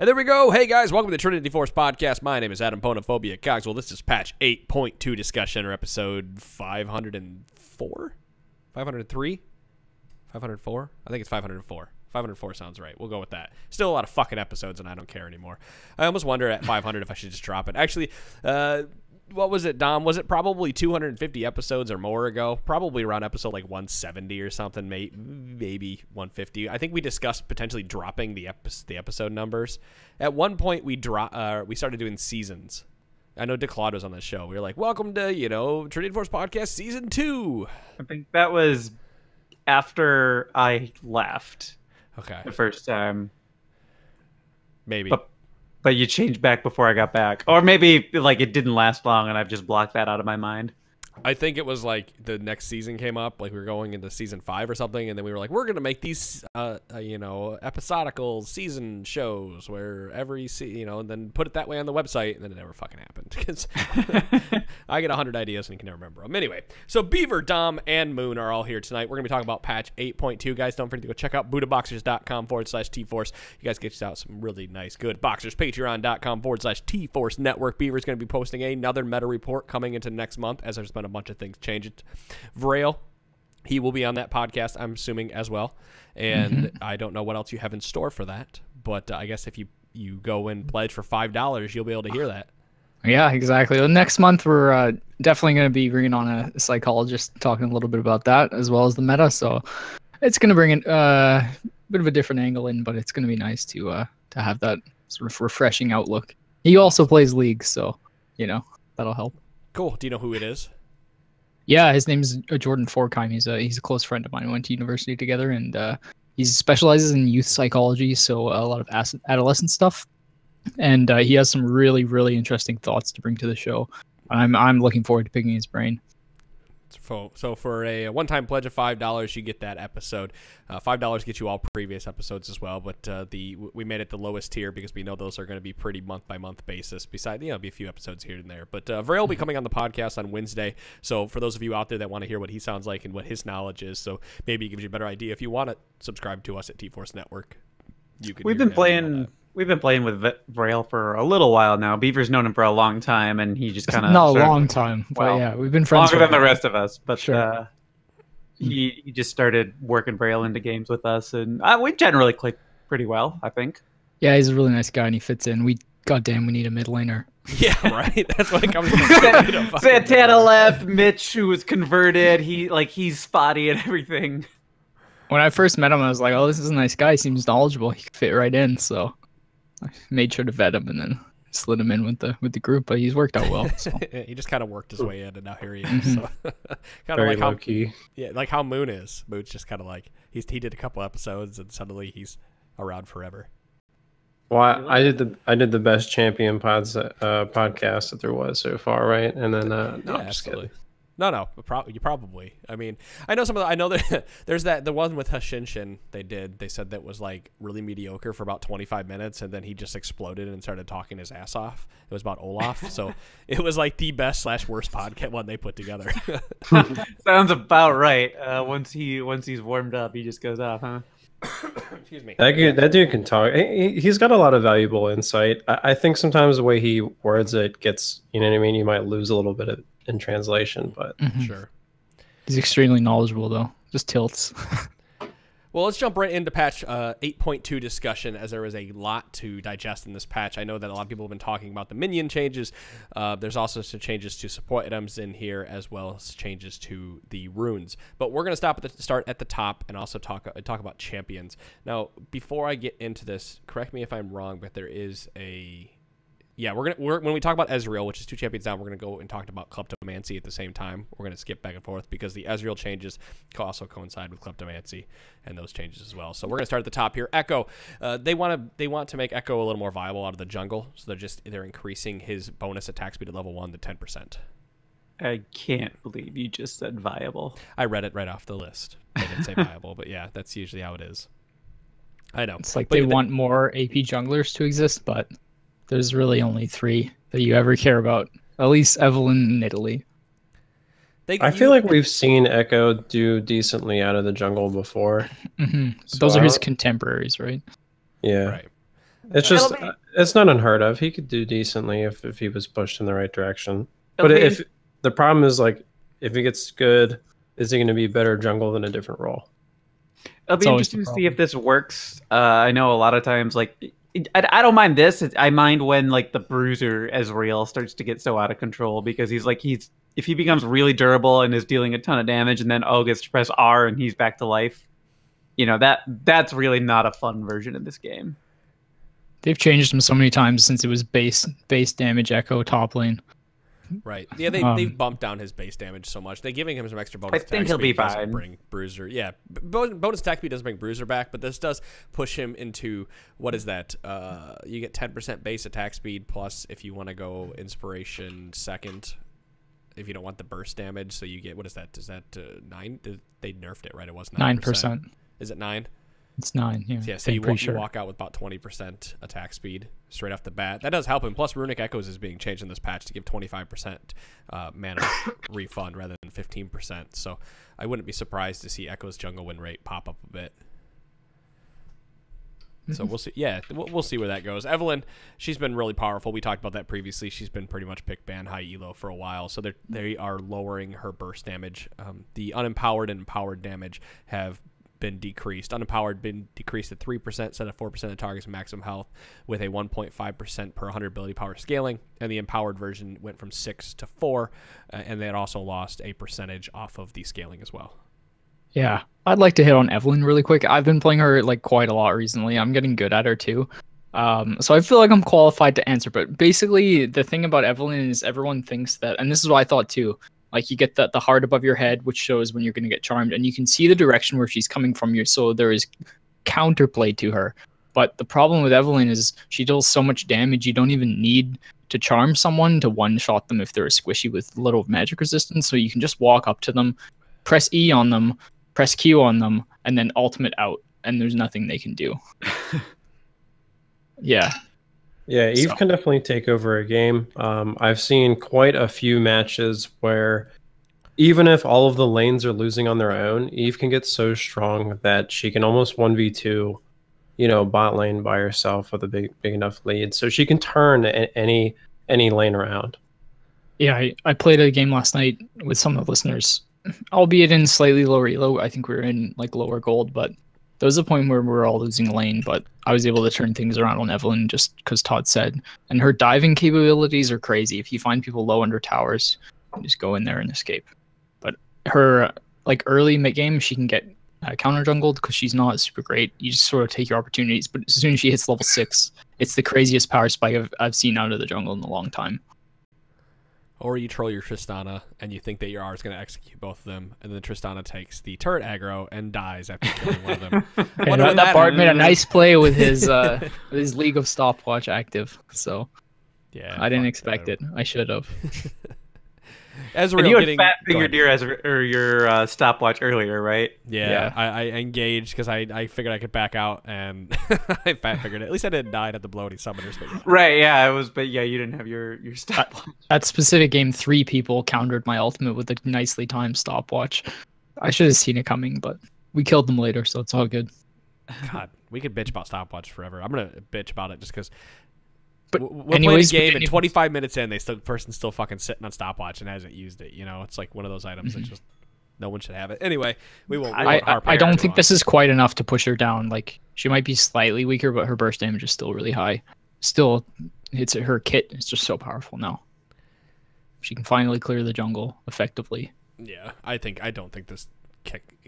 And there we go. Hey, guys, welcome to the Trinity Force podcast. My name is Adam Ponophobia Cogswell. This is patch 8.2 discussion, or episode 504? 503? 504? I think it's 504. 504 sounds right. We'll go with that. Still a lot of fucking episodes, and I don't care anymore. I almost wonder at 500 if I should just drop it. Actually, what was it, Dom? Was it probably 250 episodes or more ago? Probably around episode like 170 or something, maybe 150. I think we discussed potentially dropping the episode numbers. At one point, we started doing seasons. I know DeClaude was on the show. We were like, welcome to, Trinity Force Podcast Season 2. I think that was after I left. Okay. The first time. Maybe. But you changed back before I got back. Or maybe like it didn't last long and I've just blocked that out of my mind. I think it was like the next season came up, like we were going into season 5 or something, and then we were like, we're going to make these, episodical season shows where every, and then put it that way on the website, and then it never fucking happened because I get 100 ideas and you can never remember them. Anyway, so Beaver, Dom, and Moon are all here tonight. We're going to be talking about patch 8.2. Guys, don't forget to go check out BuddhaBoxers.com/TForce. You guys get out some really nice, good boxers. Patreon.com/TForce Network. Beaver's going to be posting another meta report coming into next month, as there's been a bunch of things changed. Vrail, he will be on that podcast, I'm assuming, as well. And I don't know what else you have in store for that, but I guess if you go and pledge for $5, you'll be able to hear that. Yeah, exactly. Well, next month, we're definitely going to be bringing on a psychologist, talking a little bit about that, as well as the meta. So it's going to bring in a bit of a different angle in, but it's going to be nice to have that sort of refreshing outlook. He also plays League, so, that'll help. Cool. Do you know who it is? Yeah, his name's Jordan Forkheim. He's a close friend of mine. We went to university together, and he specializes in youth psychology, so a lot of adolescent stuff. And he has some really, really interesting thoughts to bring to the show. I'm looking forward to picking his brain. So for a one-time pledge of $5, you get that episode. $5 gets you all previous episodes as well, but we made it the lowest tier because we know those are going to be pretty month-by-month basis. Besides, be a few episodes here and there. But Vrail will be coming on the podcast on Wednesday. So for those of you out there that want to hear what he sounds like and what his knowledge is, so maybe it gives you a better idea. If you want to subscribe to us at T-Force Network, you can. We've been playing with Vrail for a little while now. Beaver's known him for a long time, and he just kind of... Not a long time, but yeah, we've been friends longer than the rest of us. But sure. He just started working Vrail into games with us, and we generally click pretty well, I think. Yeah, he's a really nice guy, and he fits in. Goddamn, we need a mid laner. Yeah, right? That's what it comes to. Santana left, Mitch, who was converted, he's spotty and everything. When I first met him, I was like, oh, this is a nice guy. He seems knowledgeable. He could fit right in, so... I made sure to vet him and then slid him in with the group, but he's worked out well. So. He just kind of worked his way in, and now here he is. So, kind of like how key. Yeah, like how Moon is. Moon's just kind of like he did a couple episodes, and suddenly he's around forever. Well, I did the best champion podcast that there was so far, right? And then no, I'm just kidding. No, you probably. I mean, I know that there's the one with Hashinshin they said that was like really mediocre for about 25 minutes, and then he just exploded and started talking his ass off. It was about Olaf, so it was like the best / worst podcast one they put together. Sounds about right. Once he's warmed up, he just goes off, huh? Excuse me. That dude can talk. He's got a lot of valuable insight. I think sometimes the way he words it gets, you know what I mean? You might lose a little bit in translation, but Sure. He's extremely knowledgeable, though. Just tilts. Well, let's jump right into patch 8.2 discussion, as there is a lot to digest in this patch. I know that a lot of people have been talking about the minion changes. There's also some changes to support items in here, as well as changes to the runes. But we're going to start at the top and also talk about champions. Now, before I get into this, correct me if I'm wrong, but there is a... Yeah, when we talk about Ezreal, which is 2 champions down, we're gonna go and talk about Kleptomancy at the same time. We're gonna skip back and forth because the Ezreal changes also coincide with Kleptomancy and those changes as well. So we're gonna start at the top here. Echo, they want to make Echo a little more viable out of the jungle, so they're increasing his bonus attack speed at level 1 to 10%. I can't believe you just said viable. I read it right off the list. I didn't say viable, but yeah, that's usually how it is. I know. It's like they want more AP junglers to exist, but there's really only 3 that you ever care about. At least Evelyn and Italy. I feel like we've seen Echo do decently out of the jungle before. So those are his contemporaries, right? Yeah. Right. It's just it's not unheard of. He could do decently if he was pushed in the right direction. But if the problem is like if he gets good, is he going to be better jungle than a different role? It'll be interesting to see if this works. I know a lot of times, like, I don't mind this. I mind when like the Bruiser Ezreal starts to get so out of control because if he becomes really durable and is dealing a ton of damage, and then gets to press R and he's back to life. You know, that's really not a fun version of this game. They've changed him so many times since it was base damage Echo top lane. Right. Yeah, they've bumped down his base damage so much. They're giving him some extra bonus. I think he'll be fine. Bring Bruiser. Yeah, bonus attack speed doesn't bring Bruiser back, but this does push him into what is that? You get 10% base attack speed plus if you want to go inspiration second. If you don't want the burst damage, so you get what is that? Is that 9? They nerfed it, right? It was 9%. Is it 9? It's 9. Yeah. Yeah. So you walk out with about 20% attack speed straight off the bat. That does help him. Plus, Runic Echoes is being changed in this patch to give 25% mana refund rather than 15%. So I wouldn't be surprised to see Echo's jungle win rate pop up a bit. So we'll see. Yeah, we'll see where that goes. Evelynn, she's been really powerful. We talked about that previously. She's been pretty much pick ban high elo for a while. So they are lowering her burst damage. The unempowered and empowered damage have been decreased. Unempowered been decreased to 3%, set at 4% of the target's maximum health with a 1.5% per 100 ability power scaling. And the empowered version went from 6 to 4, and they had also lost a percentage off of the scaling as well. Yeah, I'd like to hit on Evelynn really quick. I've been playing her like quite a lot recently. I'm getting good at her too. So I feel like I'm qualified to answer. But basically, the thing about Evelynn is everyone thinks that, and this is what I thought too. Like you get the heart above your head, which shows when you're going to get charmed, and you can see the direction where she's coming from you. So there is counterplay to her. But the problem with Evelynn is she deals so much damage. You don't even need to charm someone to one-shot them if they're squishy with little magic resistance. So you can just walk up to them, press E on them, press Q on them, and then ultimate out, and there's nothing they can do. Yeah. Yeah, Eve can definitely take over a game. I've seen quite a few matches where even if all of the lanes are losing on their own, Eve can get so strong that she can almost 1v2, bot lane by herself with a big enough lead. So she can turn any lane around. Yeah, I played a game last night with some of the listeners, albeit in slightly lower elo. I think we were in like lower gold, but there was a point where we were all losing lane, but I was able to turn things around on Evelynn just because Todd said. And her diving capabilities are crazy. If you find people low under towers, you just go in there and escape. But her like early mid game, she can get counter jungled because she's not super great. You just sort of take your opportunities. But as soon as she hits level 6, it's the craziest power spike I've seen out of the jungle in a long time. Or you troll your Tristana, and you think that your R is going to execute both of them, and then Tristana takes the turret aggro and dies after killing one of them. That Bard made a nice play with his League of Stopwatch active, so yeah, I didn't expect it. I should have. Ezreal, and you had fat-fingered your stopwatch earlier, right? Yeah. I engaged because I figured I could back out, and I fat-fingered it. At least I didn't die at the bloating summoners. But yeah. Right, yeah, it was, but yeah, you didn't have your stopwatch. That specific game, 3 people countered my ultimate with a nicely timed stopwatch. I should have seen it coming, but we killed them later, so it's all good. God, we could bitch about stopwatch forever. I'm gonna bitch about it just because. But we're playing a game, and 25 minutes in, person's still fucking sitting on stopwatch and hasn't used it. It's like one of those items that just no one should have it. Anyway, we won't. I don't think this is quite enough to push her down. Like she might be slightly weaker, but her burst damage is still really high. Still, her kit is just so powerful now. She can finally clear the jungle effectively. Yeah, I don't think this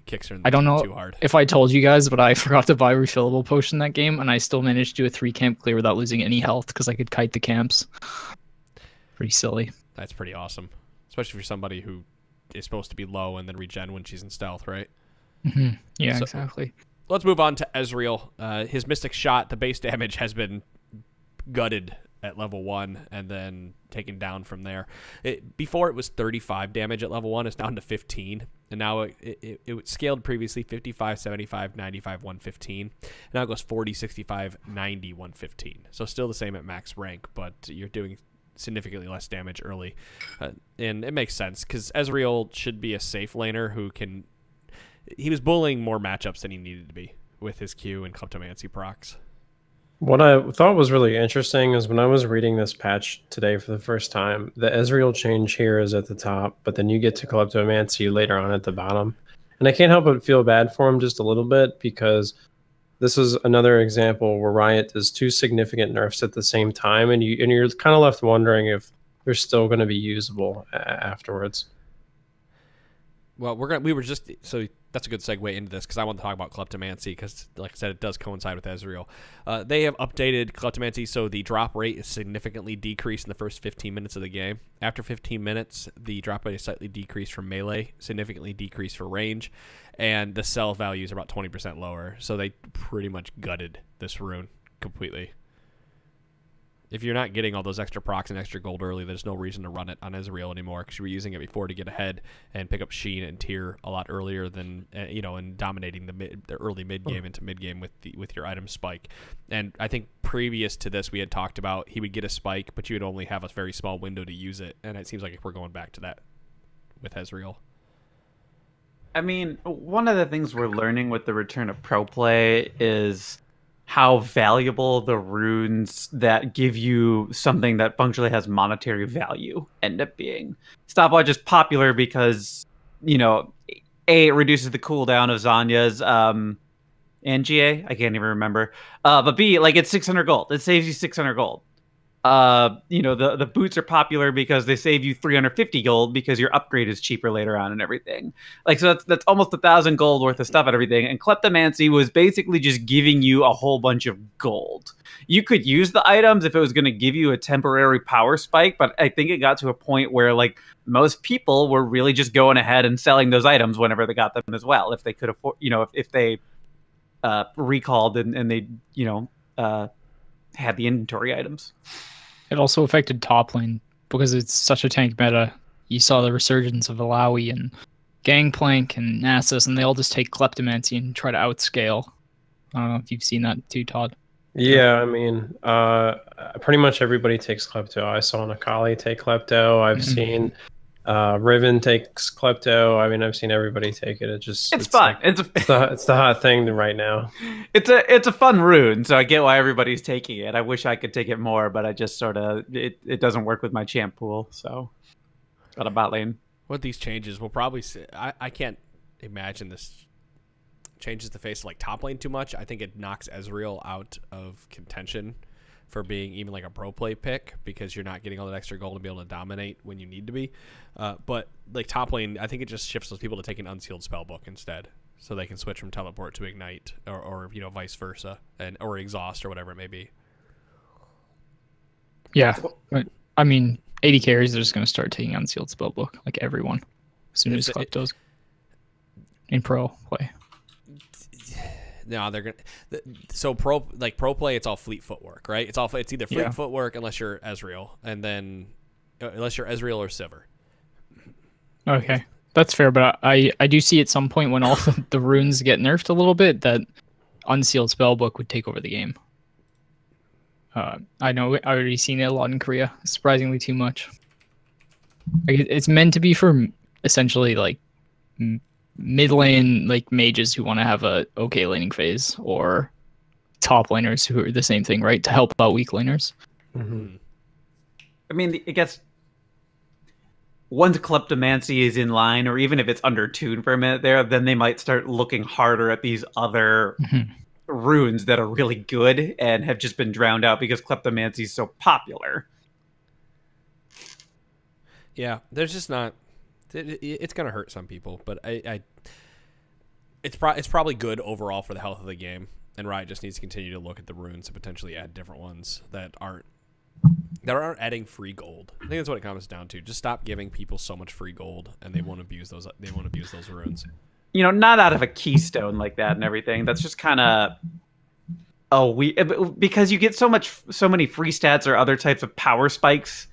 kicks her in the I don't know too hard. If I told you guys, but I forgot to buy a refillable potion that game, and I still managed to do a 3-camp clear without losing any health because I could kite the camps. Pretty silly. That's pretty awesome, especially for somebody who is supposed to be low and then regen when she's in stealth, right? Mm-hmm. Yeah, exactly. Let's move on to Ezreal. His Mystic Shot, the base damage has been gutted at level 1 and then taken down from there. Before it was 35 damage at level 1, it's down to 15. And now it scaled previously 55, 75, 95, 115. Now it goes 40, 65, 90, 115. So still the same at max rank, but you're doing significantly less damage early. And it makes sense because Ezreal should be a safe laner who can... He was bullying more matchups than he needed to be with his Q and Kleptomancy procs. What I thought was really interesting is when I was reading this patch today for the first time, the Ezreal change here is at the top, but then you get to Kleptomancy later on at the bottom. And I can't help but feel bad for him just a little bit, because this is another example where Riot does two significant nerfs at the same time, and you're kind of left wondering if they're still going to be usable afterwards. Well, so that's a good segue into this, because I want to talk about Kleptomancy, because, like I said, it does coincide with Ezreal. They have updated Kleptomancy, so the drop rate is significantly decreased in the first 15 minutes of the game. After 15 minutes, the drop rate is slightly decreased for melee, significantly decreased for range, and the sell values are about 20% lower. So they pretty much gutted this rune completely. If you're not getting all those extra procs and extra gold early, there's no reason to run it on Ezreal anymore, because you were using it before to get ahead and pick up Sheen and Tier a lot earlier than and dominating the early mid game into mid game with your item spike. And I think previous to this, we had talked about he would get a spike, but you would only have a very small window to use it, and it seems like we're going back to that with Ezreal. I mean, one of the things we're learning with the return of pro play is how valuable the runes that give you something that functionally has monetary value end up being. Stopwatch is popular because, A, it reduces the cooldown of Zanya's Angie, I can't even remember. But B, like, it's 600 gold. It saves you 600 gold. The boots are popular because they save you 350 gold because your upgrade is cheaper later on and everything. Like, so that's almost 1,000 gold worth of stuff and everything. And Kleptomancy was basically just giving you a whole bunch of gold. You could use the items if it was going to give you a temporary power spike, but I think it got to a point where, like, most people were really just going ahead and selling those items whenever they got them as well, if they could afford, if they recalled and they, had the inventory items. It also affected top lane because it's such a tank meta. You saw the resurgence of Alawi and Gangplank and Nasus, and they all just take Kleptomancy and try to outscale. I don't know if you've seen that too, Todd. Yeah, I mean, pretty much everybody takes Klepto. I saw Nakali take Klepto. I've seen Riven takes Klepto. I mean, I've seen everybody take it. It's fun. Like, it's the hot thing right now. It's a fun rune, so I get why everybody's taking it. I wish I could take it more, but I just sort of it doesn't work with my champ pool. So got a bot lane. What these changes will probably see, I can't imagine this changes the face of like top lane too much. I think it knocks Ezreal out of contention for being even like a pro play pick, because you're not getting all that extra gold to be able to dominate when you need to be. But like top lane, I think it just shifts those people to take an unsealed spellbook instead, so they can switch from teleport to ignite, or vice versa, or exhaust or whatever it may be. Yeah, I mean, 80 carries are just going to start taking unsealed spellbook, like everyone, as soon as Klepto's in pro play. No, they're gonna. So pro play, it's all fleet footwork, right? It's either fleet footwork unless you're Ezreal, and then unless you're Ezreal or Sivir. Okay, that's fair, but I do see at some point when all the runes get nerfed a little bit that unsealed spellbook would take over the game. I know I already seen it a lot in Korea, surprisingly too much. Like, it's meant to be for essentially like mid lane, like mages who want to have a okay laning phase, or top laners who are the same thing, right? To help out weak laners. Mm-hmm. I mean, it gets once Kleptomancy is in line, or even if it's under tuned for a minute there, then they might start looking harder at these other runes that are really good and have just been drowned out because Kleptomancy is so popular. Yeah, there's just not. It's gonna hurt some people, but it's probably good overall for the health of the game. And Riot just needs to continue to look at the runes and potentially add different ones that aren't adding free gold. I think that's what it comes down to. Just stop giving people so much free gold, and they won't abuse those. They won't abuse those runes. Not out of a keystone like that and everything. That's just kind of because you get so many free stats or other types of power spikes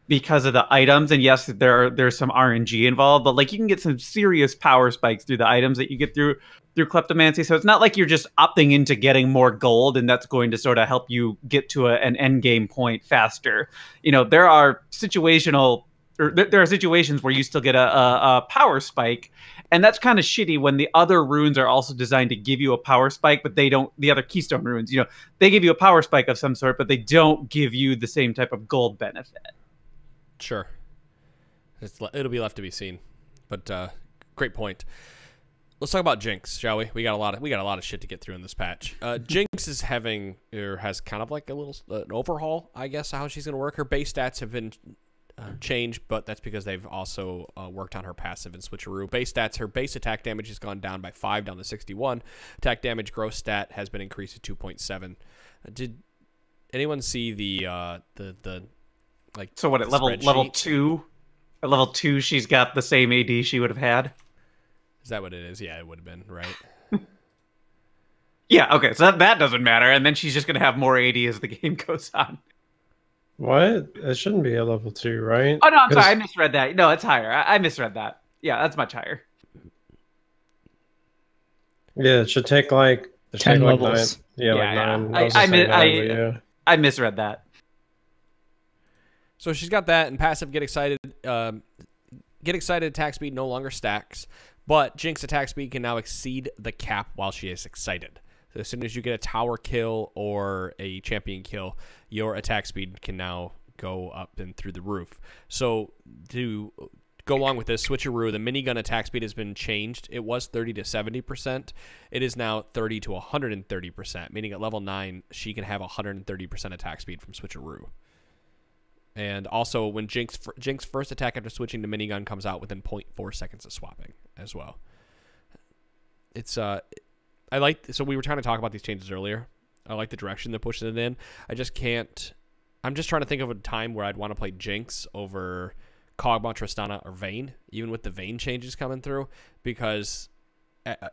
because of the items, and yes, there's some RNG involved, but like you can get some serious power spikes through the items that you get through Kleptomancy. So it's not like you're just opting into getting more gold, and that's going to sort of help you get to an end game point faster. There are situational or there are situations where you still get a power spike, and that's kind of shitty when the other runes are also designed to give you a power spike, but they don't. The other keystone runes, they give you a power spike of some sort, but they don't give you the same type of gold benefit. Sure, it'll be left to be seen, but great point. Let's talk about Jinx, shall we? We got a lot of shit to get through in this patch. Jinx is has kind of like a little an overhaul, I guess, how she's going to work. Her base stats have been changed, but that's because they've also worked on her passive and switcheroo. Base stats, her base attack damage has gone down by 5, down to 61. Attack damage gross stat has been increased to 2.7. Did anyone see the like? So what at level 2? At level 2, she's got the same AD she would have had. Is that what it is? Yeah, it would have been, right? Yeah, okay, so that doesn't matter, and then she's just going to have more AD as the game goes on. What? It shouldn't be a level 2, right? Oh, no, I'm sorry, I misread that. No, it's higher. I misread that. Yeah, that's much higher. Yeah, it should take like 10 levels. 9. Yeah, like 9. I misread that. So she's got that, and passive Get Excited. Get Excited attack speed no longer stacks, but Jinx attack speed can now exceed the cap while she is excited. So as soon as you get a tower kill or a champion kill, your attack speed can now go up and through the roof. So to go along with this switcheroo, the minigun attack speed has been changed. It was 30 to 70%. It is now 30 to 130%, meaning at level 9, she can have 130% attack speed from switcheroo. And also, when Jinx first attack after switching to minigun comes out within 0.4 seconds of swapping as well. It's so we were trying to talk about these changes earlier. I like the direction they're pushing it in. I just can't. I'm just trying to think of a time where I'd want to play Jinx over Kog'Maw, Tristana, or Vayne, even with the Vayne changes coming through, because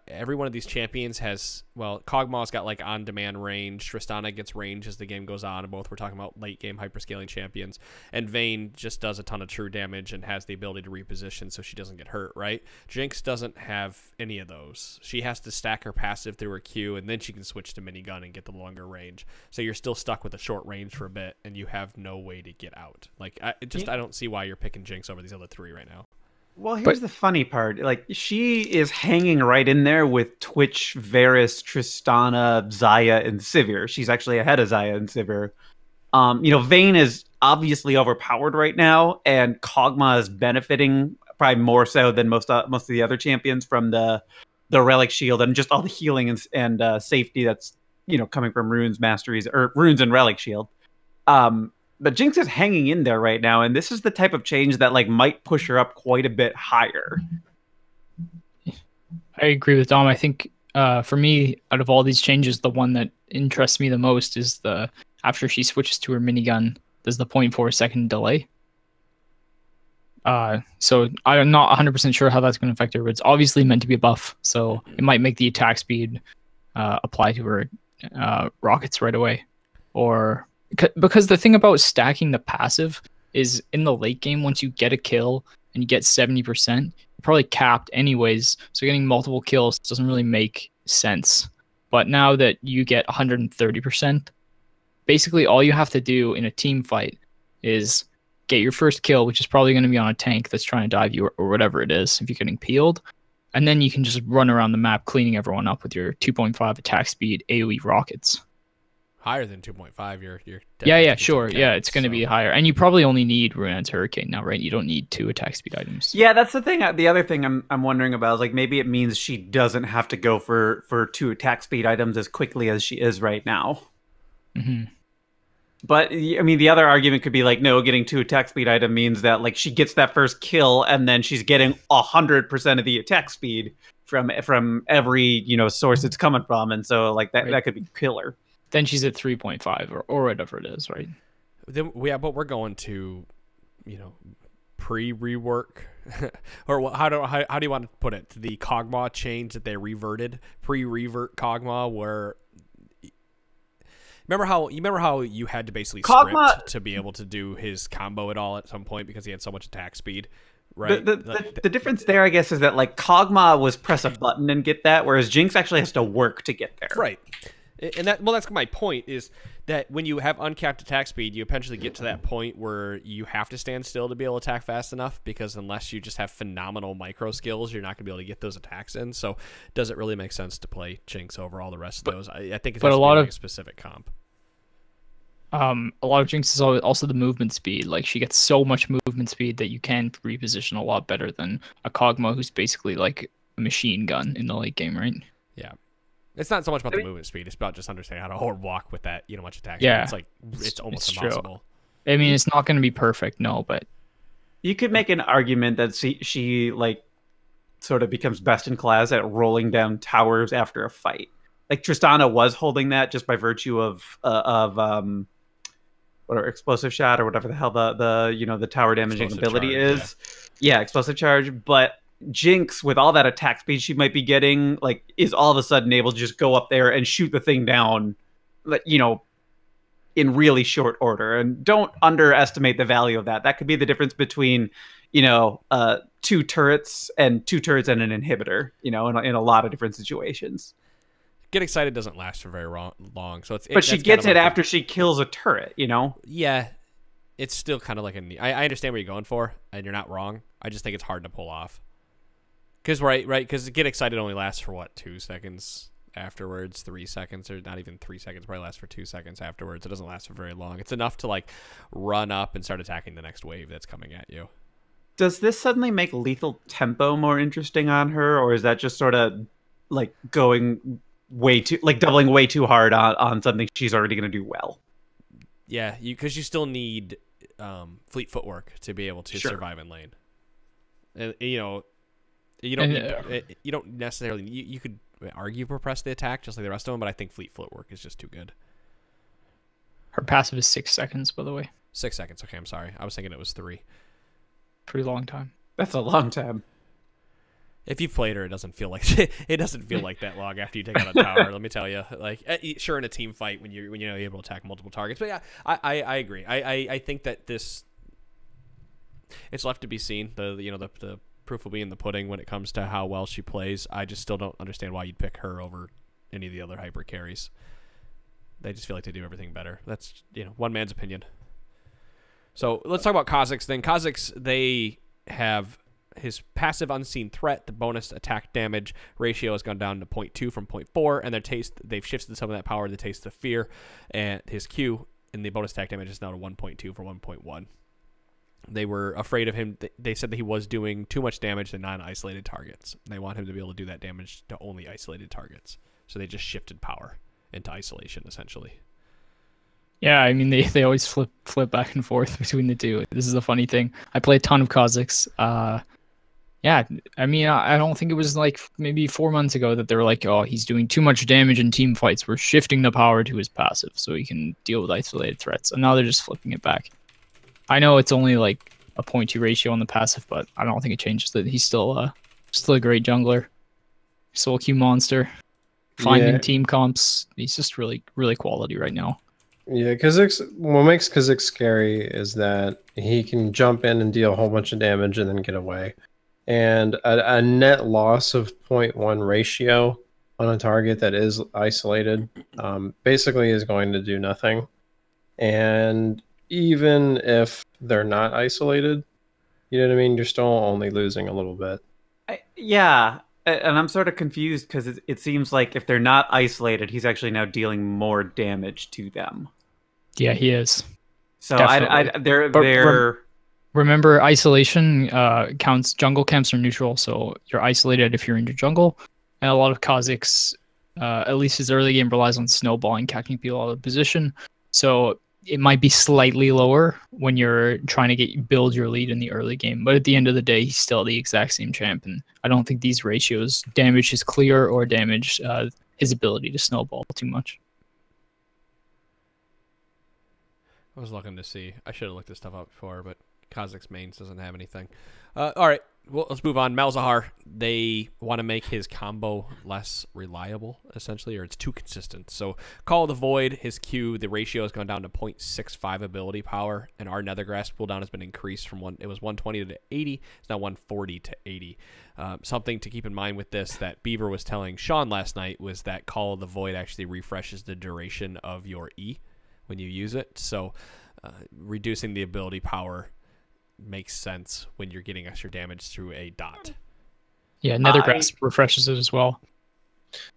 every one of these champions has, well, Kog'Maw's got like on-demand range, Tristana gets range as the game goes on, and both we're talking about late-game hyperscaling champions, and Vayne just does a ton of true damage and has the ability to reposition so she doesn't get hurt, right? Jinx doesn't have any of those. She has to stack her passive through her Q, and then she can switch to minigun and get the longer range. So you're still stuck with a short range for a bit, and you have no way to get out. Like, I don't see why you're picking Jinx over these other three right now. Well, here's the funny part. Like, she is hanging right in there with Twitch, Varus, Tristana, Xayah, and Sivir. She's actually ahead of Xayah and Sivir. Vayne is obviously overpowered right now, and Kog'Maw is benefiting probably more so than most of the other champions from the Relic Shield and just all the healing and safety that's coming from runes, masteries, or runes and Relic Shield. But Jinx is hanging in there right now, and this is the type of change that might push her up quite a bit higher. I agree with Dom. I think for me, out of all these changes, the one that interests me the most is after she switches to her minigun, there's the 0.4 second delay. So I'm not 100% sure how that's going to affect her, but it's obviously meant to be a buff, so it might make the attack speed apply to her rockets right away, because the thing about stacking the passive is in the late game, once you get a kill and you get 70%, you're probably capped anyways. So getting multiple kills doesn't really make sense. But now that you get 130%, basically all you have to do in a team fight is get your first kill, which is probably going to be on a tank that's trying to dive you or whatever it is, if you're getting peeled. And then you can just run around the map cleaning everyone up with your 2.5 attack speed AoE rockets. Higher than 2.5, you're yeah, sure. Yeah, it's going to be higher. And you probably only need Ruin's Hurricane now, right? You don't need 2 attack speed items. Yeah, that's the thing. The other thing I'm wondering about is maybe it means she doesn't have to go for 2 attack speed items as quickly as she is right now. Mm-hmm. But I mean, the other argument could be no, getting 2 attack speed item means that she gets that first kill and then she's getting 100% of the attack speed from every source it's coming from, and so that could be killer. Then she's at 3.5 or whatever it is, right? Then but we're going to, pre-rework, or how do you want to put it? The Kog'Maw change that they reverted, pre-revert Kog'Maw, where remember how you had to basically script to be able to do his combo at all at some point because he had so much attack speed. Right. The difference there, I guess, is that Kog'Maw was press a button and get that, whereas Jinx actually has to work to get there. Right. And that's my point is that when you have uncapped attack speed, you eventually get to that point where you have to stand still to be able to attack fast enough, because unless you just have phenomenal micro skills, you're not going to be able to get those attacks in. So does it really make sense to play Jinx over all the rest of those? I think it's a lot of specific comp. A lot of Jinx is also the movement speed. Like, she gets so much movement speed that you can reposition a lot better than a Kog'Maw, who's basically like a machine gun in the late game, right? Yeah. It's not so much about the movement speed. It's about just understanding how to hold walk with that, much attack. Yeah. It's like, it's almost impossible. True. I mean, it's not going to be perfect, no, but you could make an argument that she like sort of becomes best in class at rolling down towers after a fight. Like, Tristana was holding that just by virtue of whatever, explosive shot or whatever the hell the tower damaging ability is. Yeah, explosive charge. But Jinx, with all that attack speed she might be getting, like, is all of a sudden able to just go up there and shoot the thing down, in really short order. And don't underestimate the value of that. That could be the difference between, two turrets and an inhibitor, in a lot of different situations. Get excited doesn't last for very long, so but she gets it after she kills a turret, Yeah, it's still kind of like I understand what you're going for, and you're not wrong. I just think it's hard to pull off. Because because get excited only lasts for what, 2 seconds afterwards, 3 seconds, or not even 3 seconds. Probably lasts for 2 seconds afterwards. It doesn't last for very long. It's enough to like run up and start attacking the next wave that's coming at you. Does this suddenly make lethal tempo more interesting on her, or is that just sort of like going doubling way too hard on something she's already going to do well? Yeah, because you still need fleet footwork to be able to survive in lane. And you don't necessarily you could argue for press the attack just like the rest of them, but I think fleet footwork is just too good. Her passive is 6 seconds, by the way. 6 seconds. Okay, I'm sorry. I was thinking it was 3. Pretty long time. That's a long time. If you've played her, it doesn't feel like that long after you take out a tower. Let me tell you, like, sure, in a team fight when you're able to attack multiple targets, but yeah, I agree. I think that it's left to be seen. The proof will be in the pudding when it comes to how well she plays. I just still don't understand why you'd pick her over any of the other hyper carries. They just feel like they do everything better. That's one man's opinion. So let's talk about Kha'Zix then. Kha'Zix, they have his passive unseen threat, the bonus attack damage ratio has gone down to 0.2 from 0.4, and they've shifted some of that power to the Taste of Fear, and his Q and the bonus attack damage is now to 1.2 from 1.1. They were afraid of him. They said that he was doing too much damage to non-isolated targets. They want him to be able to do that damage to only isolated targets. So they just shifted power into isolation, essentially. Yeah, I mean, they always flip back and forth between the two. This is a funny thing. I play a ton of Kha'Zix. Yeah, I mean, I don't think it was like maybe 4 months ago that they were like, oh, he's doing too much damage in team fights. We're shifting the power to his passive so he can deal with isolated threats. And now they're just flipping it back. I know it's only like a 0.2 ratio on the passive, but I don't think it changes that he's still a great jungler. Soul Q monster. Finding team comps. He's just really, really quality right now. Yeah, what makes Kha'Zix scary is that he can jump in and deal a whole bunch of damage and then get away. And a net loss of 0.1 ratio on a target that is isolated basically is going to do nothing. And even if they're not isolated, you know what I mean? You're still only losing a little bit. Yeah, and I'm sort of confused because it seems like if they're not isolated, he's actually now dealing more damage to them. Yeah, he is. So they're remember, isolation counts. Jungle camps are neutral, so you're isolated if you're in your jungle. And a lot of Kha'Zix, at least his early game, relies on snowballing, catching people out of position. So it might be slightly lower when you're trying to build your lead in the early game. But at the end of the day, he's still the exact same champ. And I don't think these ratios damage his clear or damage his ability to snowball too much. I was looking to see. I should have looked this stuff up before, but Kha'Zix mains doesn't have anything. All right, well, let's move on. Malzahar, they want to make his combo less reliable, essentially, or it's too consistent. So Call of the Void, his Q, the ratio has gone down to 0.65 ability power, and our Nethergrass cooldown has been increased from it was 120 to 80. It's now 140 to 80. Something to keep in mind with this that Beaver was telling Sean last night was that Call of the Void actually refreshes the duration of your E, when you use it. So reducing the ability power makes sense when you're getting extra damage through a dot. Yeah, Nether Grasp refreshes it as well.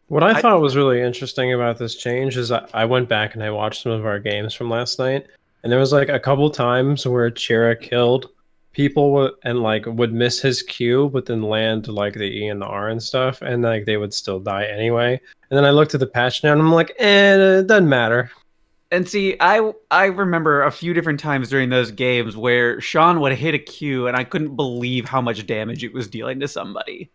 What I thought was really interesting about this change is I went back and I watched some of our games from last night, and there was like a couple times where Chira killed people and like would miss his Q, but then land like the E and the R and stuff, and like they would still die anyway. And then I looked at the patch now and I'm like, it doesn't matter. And see, I remember a few different times during those games where Sean would hit a Q and I couldn't believe how much damage it was dealing to somebody.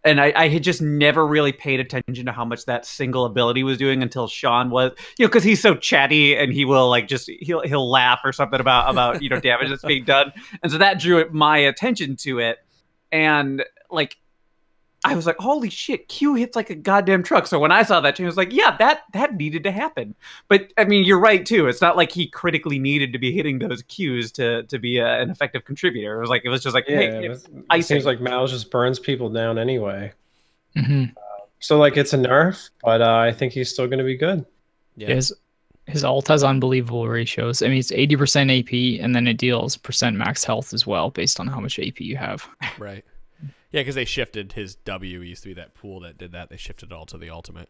And I had just never really paid attention to how much that single ability was doing until Sean was, because he's so chatty and he will like he'll laugh or something about damage that's being done. And so that drew my attention to it. And like, I was like, holy shit, Q hits like a goddamn truck. So when I saw that, I was like, yeah, that needed to happen. But I mean, you're right too. It's not like he critically needed to be hitting those Qs to be an effective contributor. It was just like, hey, it seems like Mal just burns people down anyway. Mm-hmm. So like it's a nerf, but I think he's still going to be good. Yeah. His ult has unbelievable ratios. I mean, it's 80% AP, and then it deals percent max health as well, based on how much AP you have. Right. Yeah, because they shifted his W. He used to be that pool that did that. They shifted it all to the ultimate.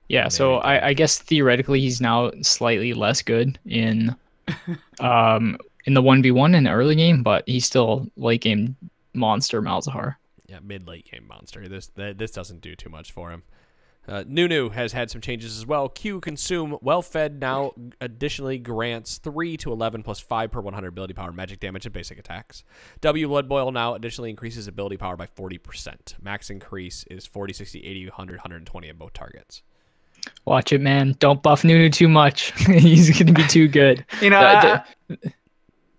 Yeah, so I guess theoretically he's now slightly less good in the 1v1 in the early game, but he's still late game monster Malzahar. Yeah, mid-late game monster. This doesn't do too much for him. Nunu has had some changes as well. Q Consume well-fed now additionally grants 3 to 11 plus 5 per 100 ability power, magic damage, and basic attacks. W Blood Boil now additionally increases ability power by 40%. Max increase is 40, 60, 80, 100, 120 in both targets. Watch it, man. Don't buff Nunu too much. He's going to be too good.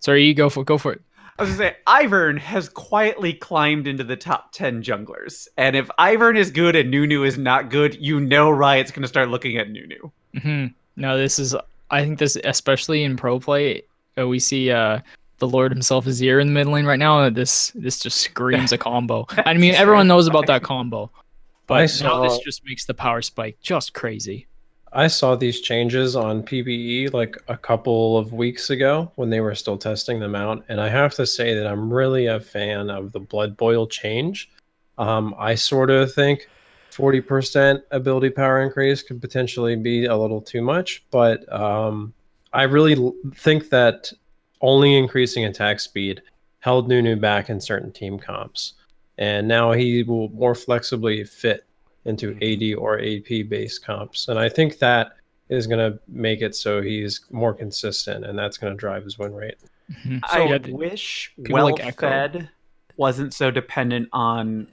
Sorry, you go for it. I was going to say, Ivern has quietly climbed into the top 10 junglers. And if Ivern is good and Nunu is not good, Riot's going to start looking at Nunu. Mm-hmm. No, I think this, especially in pro play, we see the Lord himself is here in the mid lane right now. This just screams a combo. I mean, everyone knows about that combo. But now this just makes the power spike just crazy. I saw these changes on PvE like a couple of weeks ago when they were still testing them out, and I have to say that I'm really a fan of the Blood Boil change. I sort of think 40% ability power increase could potentially be a little too much, but I really think that only increasing attack speed held Nunu back in certain team comps, and now he will more flexibly fit into AD or AP based comps, and I think that is going to make it so he's more consistent, and that's going to drive his win rate. Mm-hmm. I wish well-fed wasn't so dependent on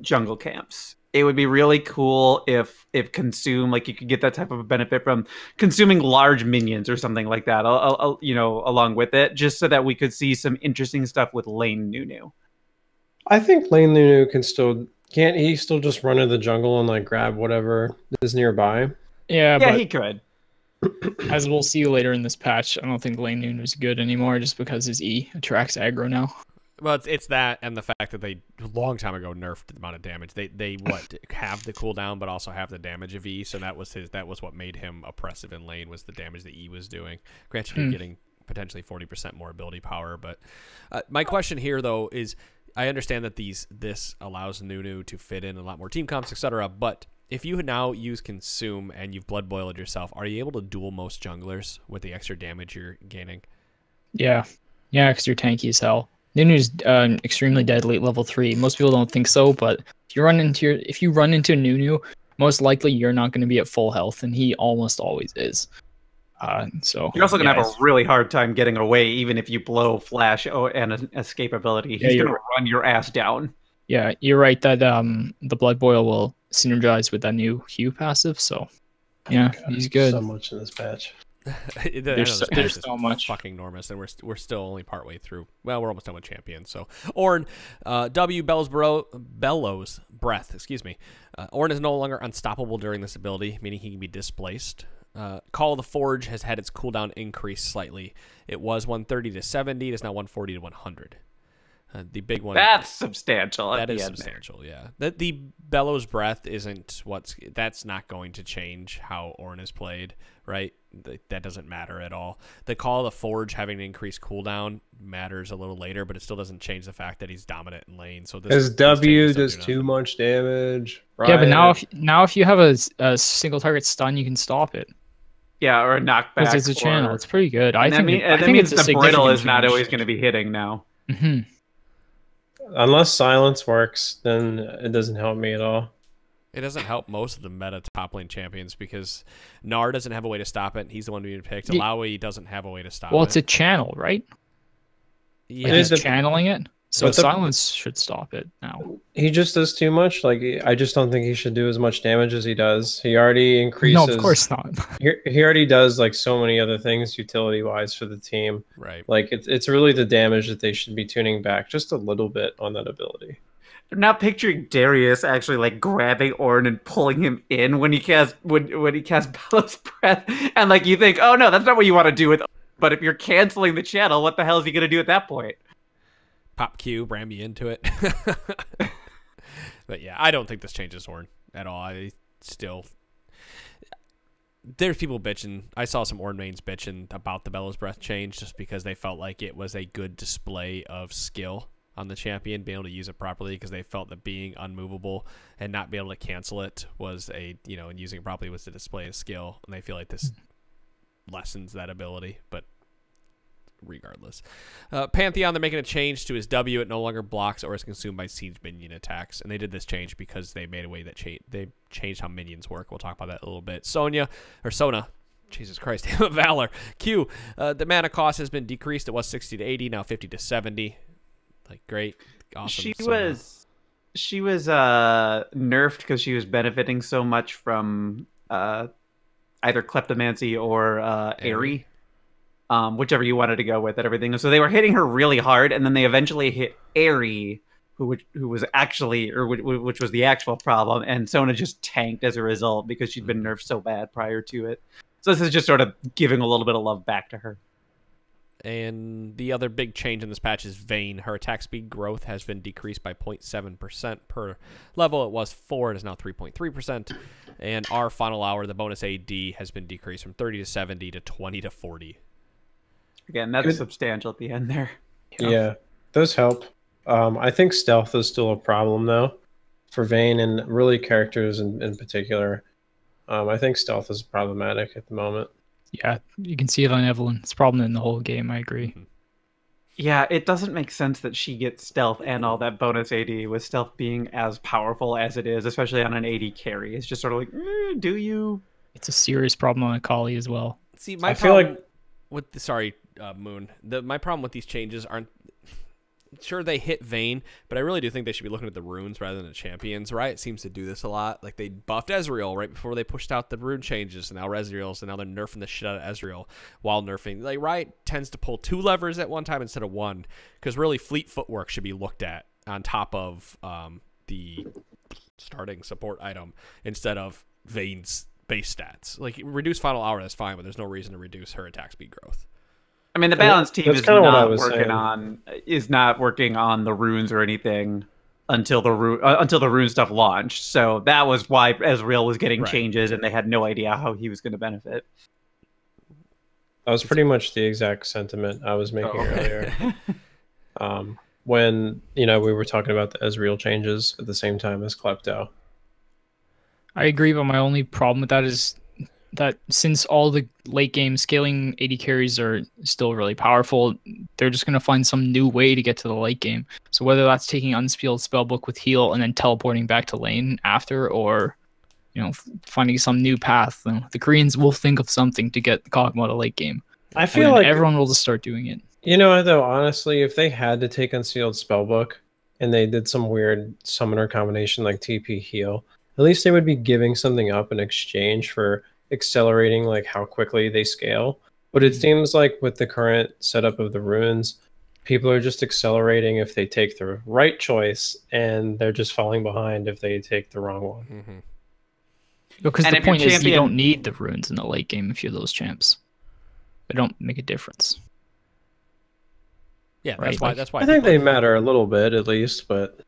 jungle camps. It would be really cool if consume, like you could get that type of a benefit from consuming large minions or something like that, along with it, just so that we could see some interesting stuff with lane Nunu. I think lane Nunu can't he still just run into the jungle and like grab whatever is nearby? Yeah, but he could. As we'll see later in this patch, I don't think lane Nunu is good anymore just because his E attracts aggro now. Well, it's that and the fact that they a long time ago nerfed the amount of damage. They have the cooldown but also have the damage of E, so that was what made him oppressive in lane, was the damage that E was doing. Granted, you're getting potentially 40% more ability power, but my question here though is, I understand that this allows Nunu to fit in a lot more team comps, etc. But if you now use Consume and you've Blood Boiled yourself, are you able to duel most junglers with the extra damage you're gaining? Yeah, because you're tanky as hell. Nunu's extremely deadly at level 3. Most people don't think so, but if you run into Nunu, most likely you're not going to be at full health, and he almost always is. So you're also gonna have a really hard time getting away, even if you blow flash and an escape ability. He's gonna run your ass down. Yeah, you're right that the Blood Boil will synergize with that new Q passive. So yeah, he's good. So much in this patch. There's so much. Fucking enormous, and we're still only partway through. Well, we're almost done with champions. So Ornn, W bellows breath. Excuse me. Ornn is no longer unstoppable during this ability, meaning he can be displaced. Call of the Forge has had its cooldown increase slightly. It was 130 to 70. It is now 140 to 100. The big one. That's substantial. That is substantial, yeah. The Bellows Breath isn't that's not going to change how Ornn is played, right? That doesn't matter at all. The Call of the Forge having an increased cooldown matters a little later, but it still doesn't change the fact that he's dominant in lane. So his W does too much damage. Right? Yeah, but now if you have a single target stun, you can stop it. Yeah, or a knockback. Because it's a channel. It's pretty good. I think means the brittle is not always going to be hitting now. Mm-hmm. Unless silence works, then it doesn't help me at all. It doesn't help most of the meta top lane champions because Gnar doesn't have a way to stop it. He's the one being picked. Alawi doesn't have a way to stop it. Well, it's a channel, right? Yeah. Like he's channeling it. So silence should stop it now. He just does too much. Like, I just don't think he should do as much damage as he does. He already increases. No, of course not. He already does like so many other things utility wise for the team. Right. Like it's really the damage that they should be tuning back just a little bit on that ability. I'm now picturing Darius actually like grabbing Ornn and pulling him in when he casts Bellows Breath, and like you think, oh no, that's not what you want to do with. But if you're canceling the channel, what the hell is he gonna do at that point? Pop Q, ram me into it. But yeah, I don't think this changes Ornn at all. There's people bitching. I saw some Ornn mains bitching about the Bellows Breath change just because they felt like it was a good display of skill on the champion, being able to use it properly, because they felt that being unmovable and not being able to cancel it was and using it properly was a display of skill, and they feel like this lessens that ability. But regardless, Pantheon, they're making a change to his W. It no longer blocks or is consumed by siege minion attacks, and they did this change because they made a way that they changed how minions work. We'll talk about that a little bit. Sona, Jesus Christ, Valor Q. The mana cost has been decreased. It was 60 to 80, now 50 to 70. Like, great, awesome. She was nerfed because she was benefiting so much from either Kleptomancy or Aerie. Whichever you wanted to go with and everything. So they were hitting her really hard, and then they eventually hit Aerie, which was the actual problem, and Sona just tanked as a result because she'd been nerfed so bad prior to it. So this is just sort of giving a little bit of love back to her. And the other big change in this patch is Vayne. Her attack speed growth has been decreased by 0.7% per level. It was 4, it is now 3.3%. And our final hour, the bonus AD, has been decreased from 30 to 70 to 20 to 40. Again, that's substantial at the end there. Yeah, those help. I think stealth is still a problem, though, for Vayne and really characters in particular. I think stealth is problematic at the moment. Yeah, you can see it on Evelyn. It's a problem in the whole game, I agree. Yeah, it doesn't make sense that she gets stealth and all that bonus AD, with stealth being as powerful as it is, especially on an AD carry. It's just sort of like, do you? It's a serious problem on Akali as well. See, my problem with Moon. My problem with these changes aren't. Sure, they hit Vayne, but I really do think they should be looking at the runes rather than the champions. Riot seems to do this a lot. Like, they buffed Ezreal right before they pushed out the rune changes, and now Ezreal's, and now they're nerfing the shit out of Ezreal while nerfing. Like, Riot tends to pull 2 levers at one time instead of 1, because really fleet footwork should be looked at on top of the starting support item instead of Vayne's base stats. Like, reduce final hour, that's fine, but there's no reason to reduce her attack speed growth. I mean, the balance team is not working on the runes or anything until the rune stuff launched. So that was why Ezreal was getting changes, and they had no idea how he was going to benefit. That was pretty much the exact sentiment I was making earlier. When we were talking about the Ezreal changes at the same time as Klepto. I agree, but my only problem with that is that since all the late game scaling AD carries are still really powerful, they're just going to find some new way to get to the late game. So whether that's taking Unsealed Spellbook with heal and then teleporting back to lane after, or finding some new path, the Koreans will think of something to get Kog'Maw to late game. I feel like everyone will just start doing it. Though, honestly, if they had to take Unsealed Spellbook and they did some weird summoner combination like TP heal, at least they would be giving something up in exchange for accelerating like how quickly they scale. But it seems like with the current setup of the runes, people are just accelerating if they take the right choice, and they're just falling behind if they take the wrong one. Because the point is, you don't need the runes in the late game if you're those champs. They don't make a difference. Yeah, right? that's why I think they matter a little bit at least, but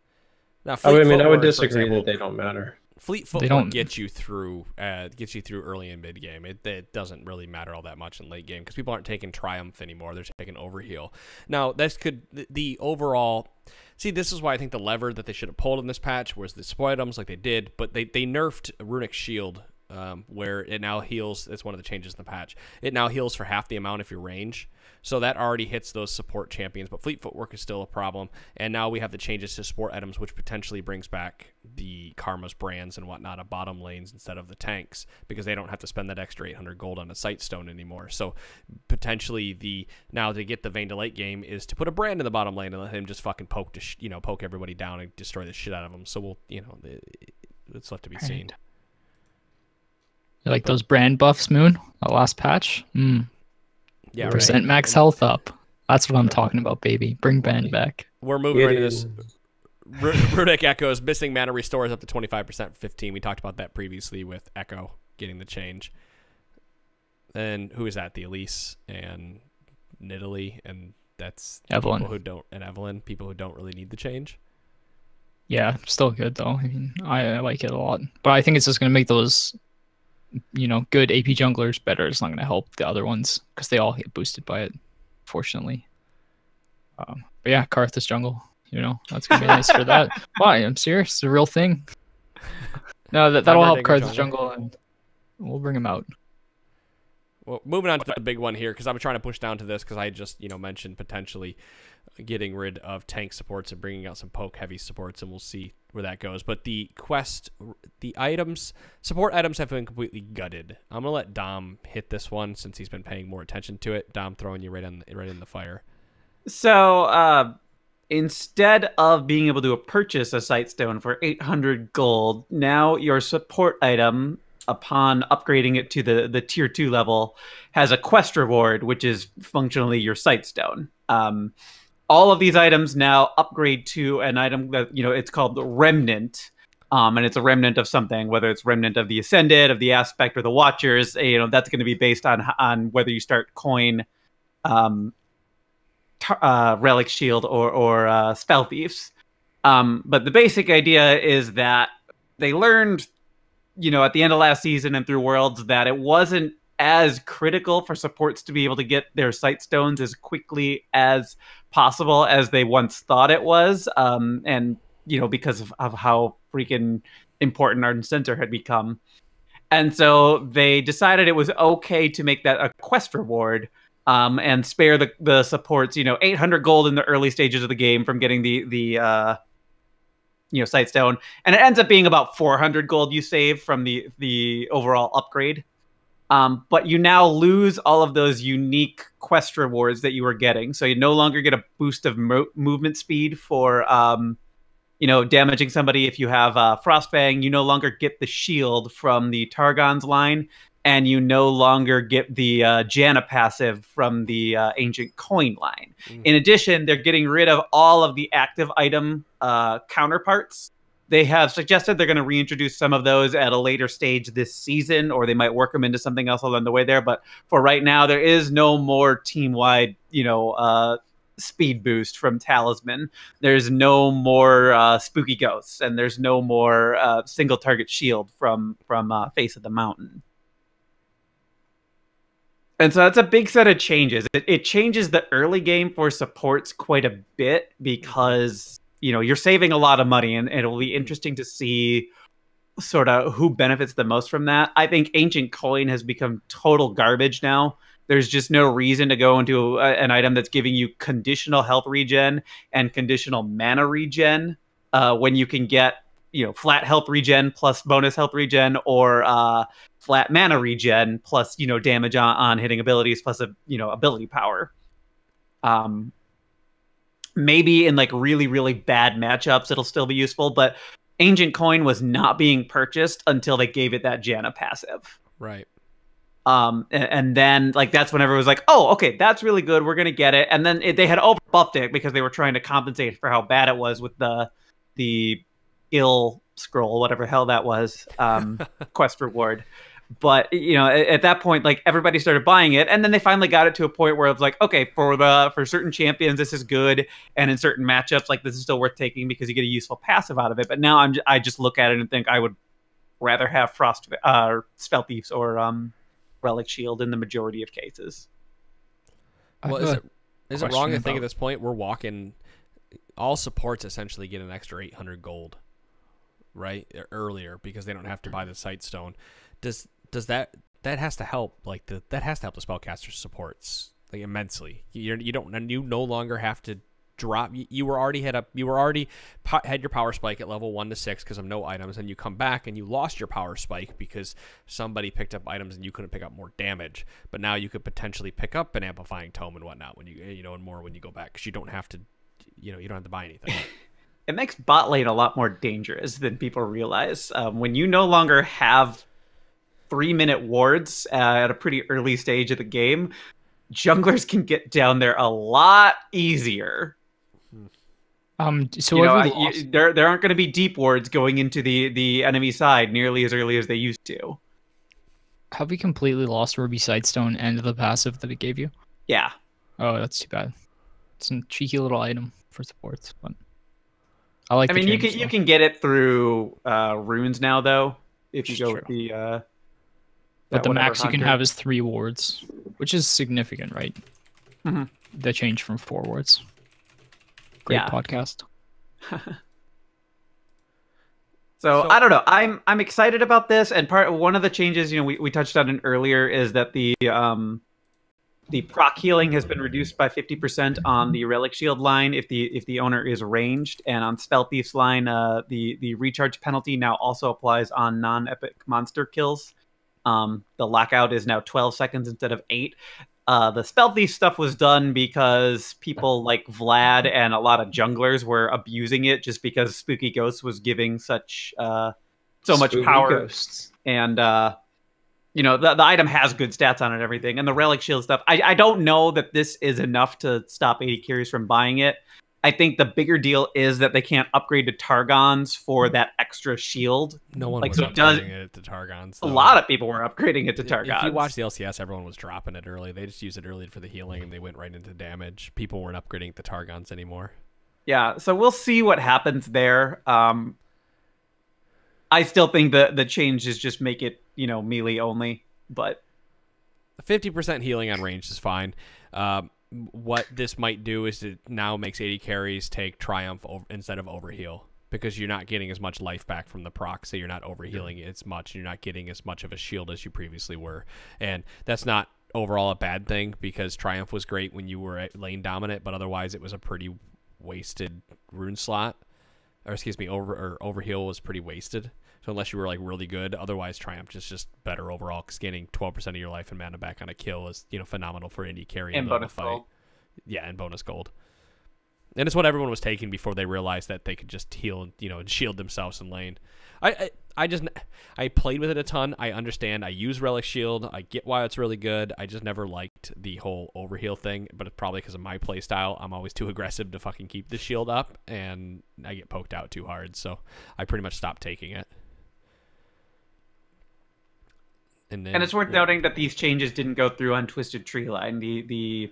now, I would footwork, disagree example, that they don't matter. Fleet footwork gets you through early and mid game. It doesn't really matter all that much in late game because people aren't taking Triumph anymore. They're taking Overheal. Now, the overall. See, this is why I think the lever that they should have pulled in this patch was the support items like they did, but they nerfed Runic Shield, where it now heals. It's one of the changes in the patch. It now heals for half the amount if you're range. So that already hits those support champions, but fleet footwork is still a problem. And now we have the changes to support items, which potentially brings back the Karma's brands and whatnot of bottom lanes instead of the tanks, because they don't have to spend that extra 800 gold on a sight stone anymore. So potentially now to get the Vayne to late game is to put a brand in the bottom lane and let him just fucking poke everybody down and destroy the shit out of them. So it's left to be seen. You like those brand buffs, Moon? The last patch? Yeah, percent max health up. That's what I'm talking about, baby. Bring Ben back. We're moving right into this. Runic Echo's missing mana restores up to 25% 15. We talked about that previously with Echo getting the change. And who is that? The Elise and Nidalee, and that's Evelyn. People who don't really need the change. Yeah, still good though. I mean, I like it a lot, but I think it's just gonna make those good AP junglers better. It's not going to help the other ones because they all get boosted by it, fortunately. But yeah, Karthus jungle, that's going to be nice for that. Why? I'm serious. It's a real thing. No, that'll help Karthus jungle, and we'll bring him out. Well, moving on to the big one here, because I'm trying to push down to this because I just, mentioned potentially getting rid of tank supports and bringing out some poke heavy supports, and we'll see where that goes. But the support items have been completely gutted. I'm gonna let Dom hit this one since he's been paying more attention to it. Dom, throwing you right in the fire. So instead of being able to purchase a sight stone for 800 gold, now your support item, upon upgrading it to the tier 2 level, has a quest reward, which is functionally your sight stone. All of these items now upgrade to an item that, it's called the Remnant. And it's a remnant of something, whether it's Remnant of the Ascended, of the Aspect, or the Watchers. That's going to be based on whether you start coin Relic Shield or Spell Thieves. But the basic idea is that they learned, at the end of last season and through Worlds, that it wasn't as critical for supports to be able to get their sight stones as quickly as possible as they once thought it was. And, because of how freaking important Ardent Center had become. And so they decided it was okay to make that a quest reward, and spare the supports, 800 gold in the early stages of the game from getting the sight stone. And it ends up being about 400 gold you save from the overall upgrade. But you now lose all of those unique quest rewards that you were getting. So you no longer get a boost of movement speed for, damaging somebody. If you have Frostfang, you no longer get the shield from the Targon's line, and you no longer get the Janna passive from the Ancient Coin line. In addition, they're getting rid of all of the active item counterparts. They have suggested they're going to reintroduce some of those at a later stage this season, or they might work them into something else along the way there. But for right now, there is no more team-wide, speed boost from Talisman. There's no more Spooky Ghosts, and there's no more single target shield from Face of the Mountain. And so that's a big set of changes. It changes the early game for supports quite a bit because you're saving a lot of money, and it'll be interesting to see sort of who benefits the most from that. I think Ancient Coin has become total garbage now. There's just no reason to go into an item that's giving you conditional health regen and conditional mana regen when you can get, flat health regen plus bonus health regen, or flat mana regen plus, damage on hitting abilities plus ability power. Maybe in really, really bad matchups, it'll still be useful, but Ancient Coin was not being purchased until they gave it that Janna passive. Right. And then that's when everyone was like, oh, okay, that's really good. We're going to get it. And then they had buffed it because they were trying to compensate for how bad it was with the ill scroll, whatever the hell that was, quest reward. But at that point, like everybody started buying it, and then they finally got it to a point where it's like, okay, for certain champions this is good, and in certain matchups, like this is still worth taking because you get a useful passive out of it. But now I just look at it and think I would rather have Spell Thieves or Relic Shield in the majority of cases. Well, is it wrong to think at this point we're walking? All supports essentially get an extra 800 gold, right? Earlier because they don't have to buy the Sightstone. Does that has to help that has to help the spellcaster supports like immensely. You no longer have to drop. You were already had your power spike at level 1 to 6 because of no items, and you come back and you lost your power spike because somebody picked up items and you couldn't pick up more damage. But now you could potentially pick up an amplifying tome and whatnot when and more when you go back because you don't have to you don't have to buy anything. It makes bot lane a lot more dangerous than people realize. When you no longer have 3-minute wards at a pretty early stage of the game, junglers can get down there a lot easier. So there aren't going to be deep wards going into the enemy side nearly as early as they used to. Have we completely lost Ruby Sightstone and the passive that it gave you? Yeah. Oh, that's too bad. It's a cheeky little item for supports, but I mean, you can get it through runes now, though. If you go with the but the max you can have is 3 wards, which is significant, right? Mm-hmm. The change from 4 wards. Great podcast. So I don't know. I'm excited about this, and one of the changes we touched on it earlier is that the proc healing has been reduced by 50% on the Relic Shield line if the owner is ranged, and on Spell Thief's line, the recharge penalty now also applies on non-epic monster kills. The lockout is now 12 seconds instead of 8. The Spell Thief stuff was done because people like Vlad and a lot of junglers were abusing it just because Spooky Ghost was giving so much power. Ghosts. And the item has good stats on it and everything. And the Relic Shield stuff, I don't know that this is enough to stop AD carries from buying it. I think the bigger deal is that they can't upgrade to Targons for that extra shield. No one was upgrading it to Targons. A lot of people were upgrading it to Targons. If you watch the LCS, everyone was dropping it early. They just used it early for the healing, and they went right into damage. People weren't upgrading to Targons anymore. Yeah, so we'll see what happens there. I still think the change is just make it, melee only, but 50% healing on range is fine. What this might do is it now makes AD carries take Triumph instead of Overheal because you're not getting as much life back from the proc, so you're not overhealing as much. You're not getting as much of a shield as you previously were, and that's not overall a bad thing because Triumph was great when you were lane dominant, but otherwise it was a pretty wasted rune slot. Or excuse me, Overheal was pretty wasted. So unless you were like really good, otherwise Triumph is just better overall. Because getting 12% of your life and mana back on a kill is phenomenal for indie carry and bonus fight. Gold. Yeah, and bonus gold. And it's what everyone was taking before they realized that they could just heal and shield themselves in lane. I played with it a ton. I understand. I use Relic Shield. I get why it's really good. I just never liked the whole overheal thing, but it's probably because of my play style. I'm always too aggressive to fucking keep the shield up, and I get poked out too hard, so I pretty much stopped taking it. And it's worth noting that these changes didn't go through on Twisted Tree Line. The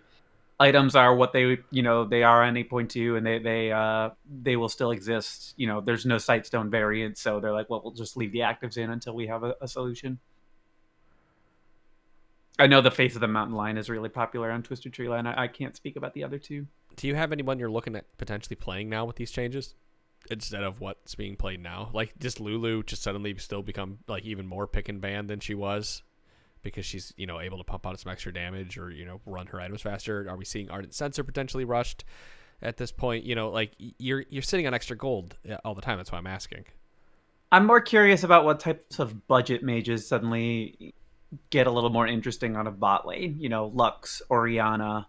items are what they are on 8.2, and they will still exist. There's no Sightstone variant, so they're like, well, we'll just leave the actives in until we have a solution. I know the Face of the Mountain line is really popular on Twisted Tree Line. I can't speak about the other two. Do you have anyone you're looking at potentially playing now with these changes instead of what's being played now? Like, just Lulu just suddenly still become like even more pick and ban than she was because she's able to pump out some extra damage or run her items faster. Are we seeing Ardent Sensor potentially rushed at this point? Like you're sitting on extra gold all the time. That's why I'm asking. I'm more curious about what types of budget mages suddenly get a little more interesting on a bot lane. Lux, Orianna.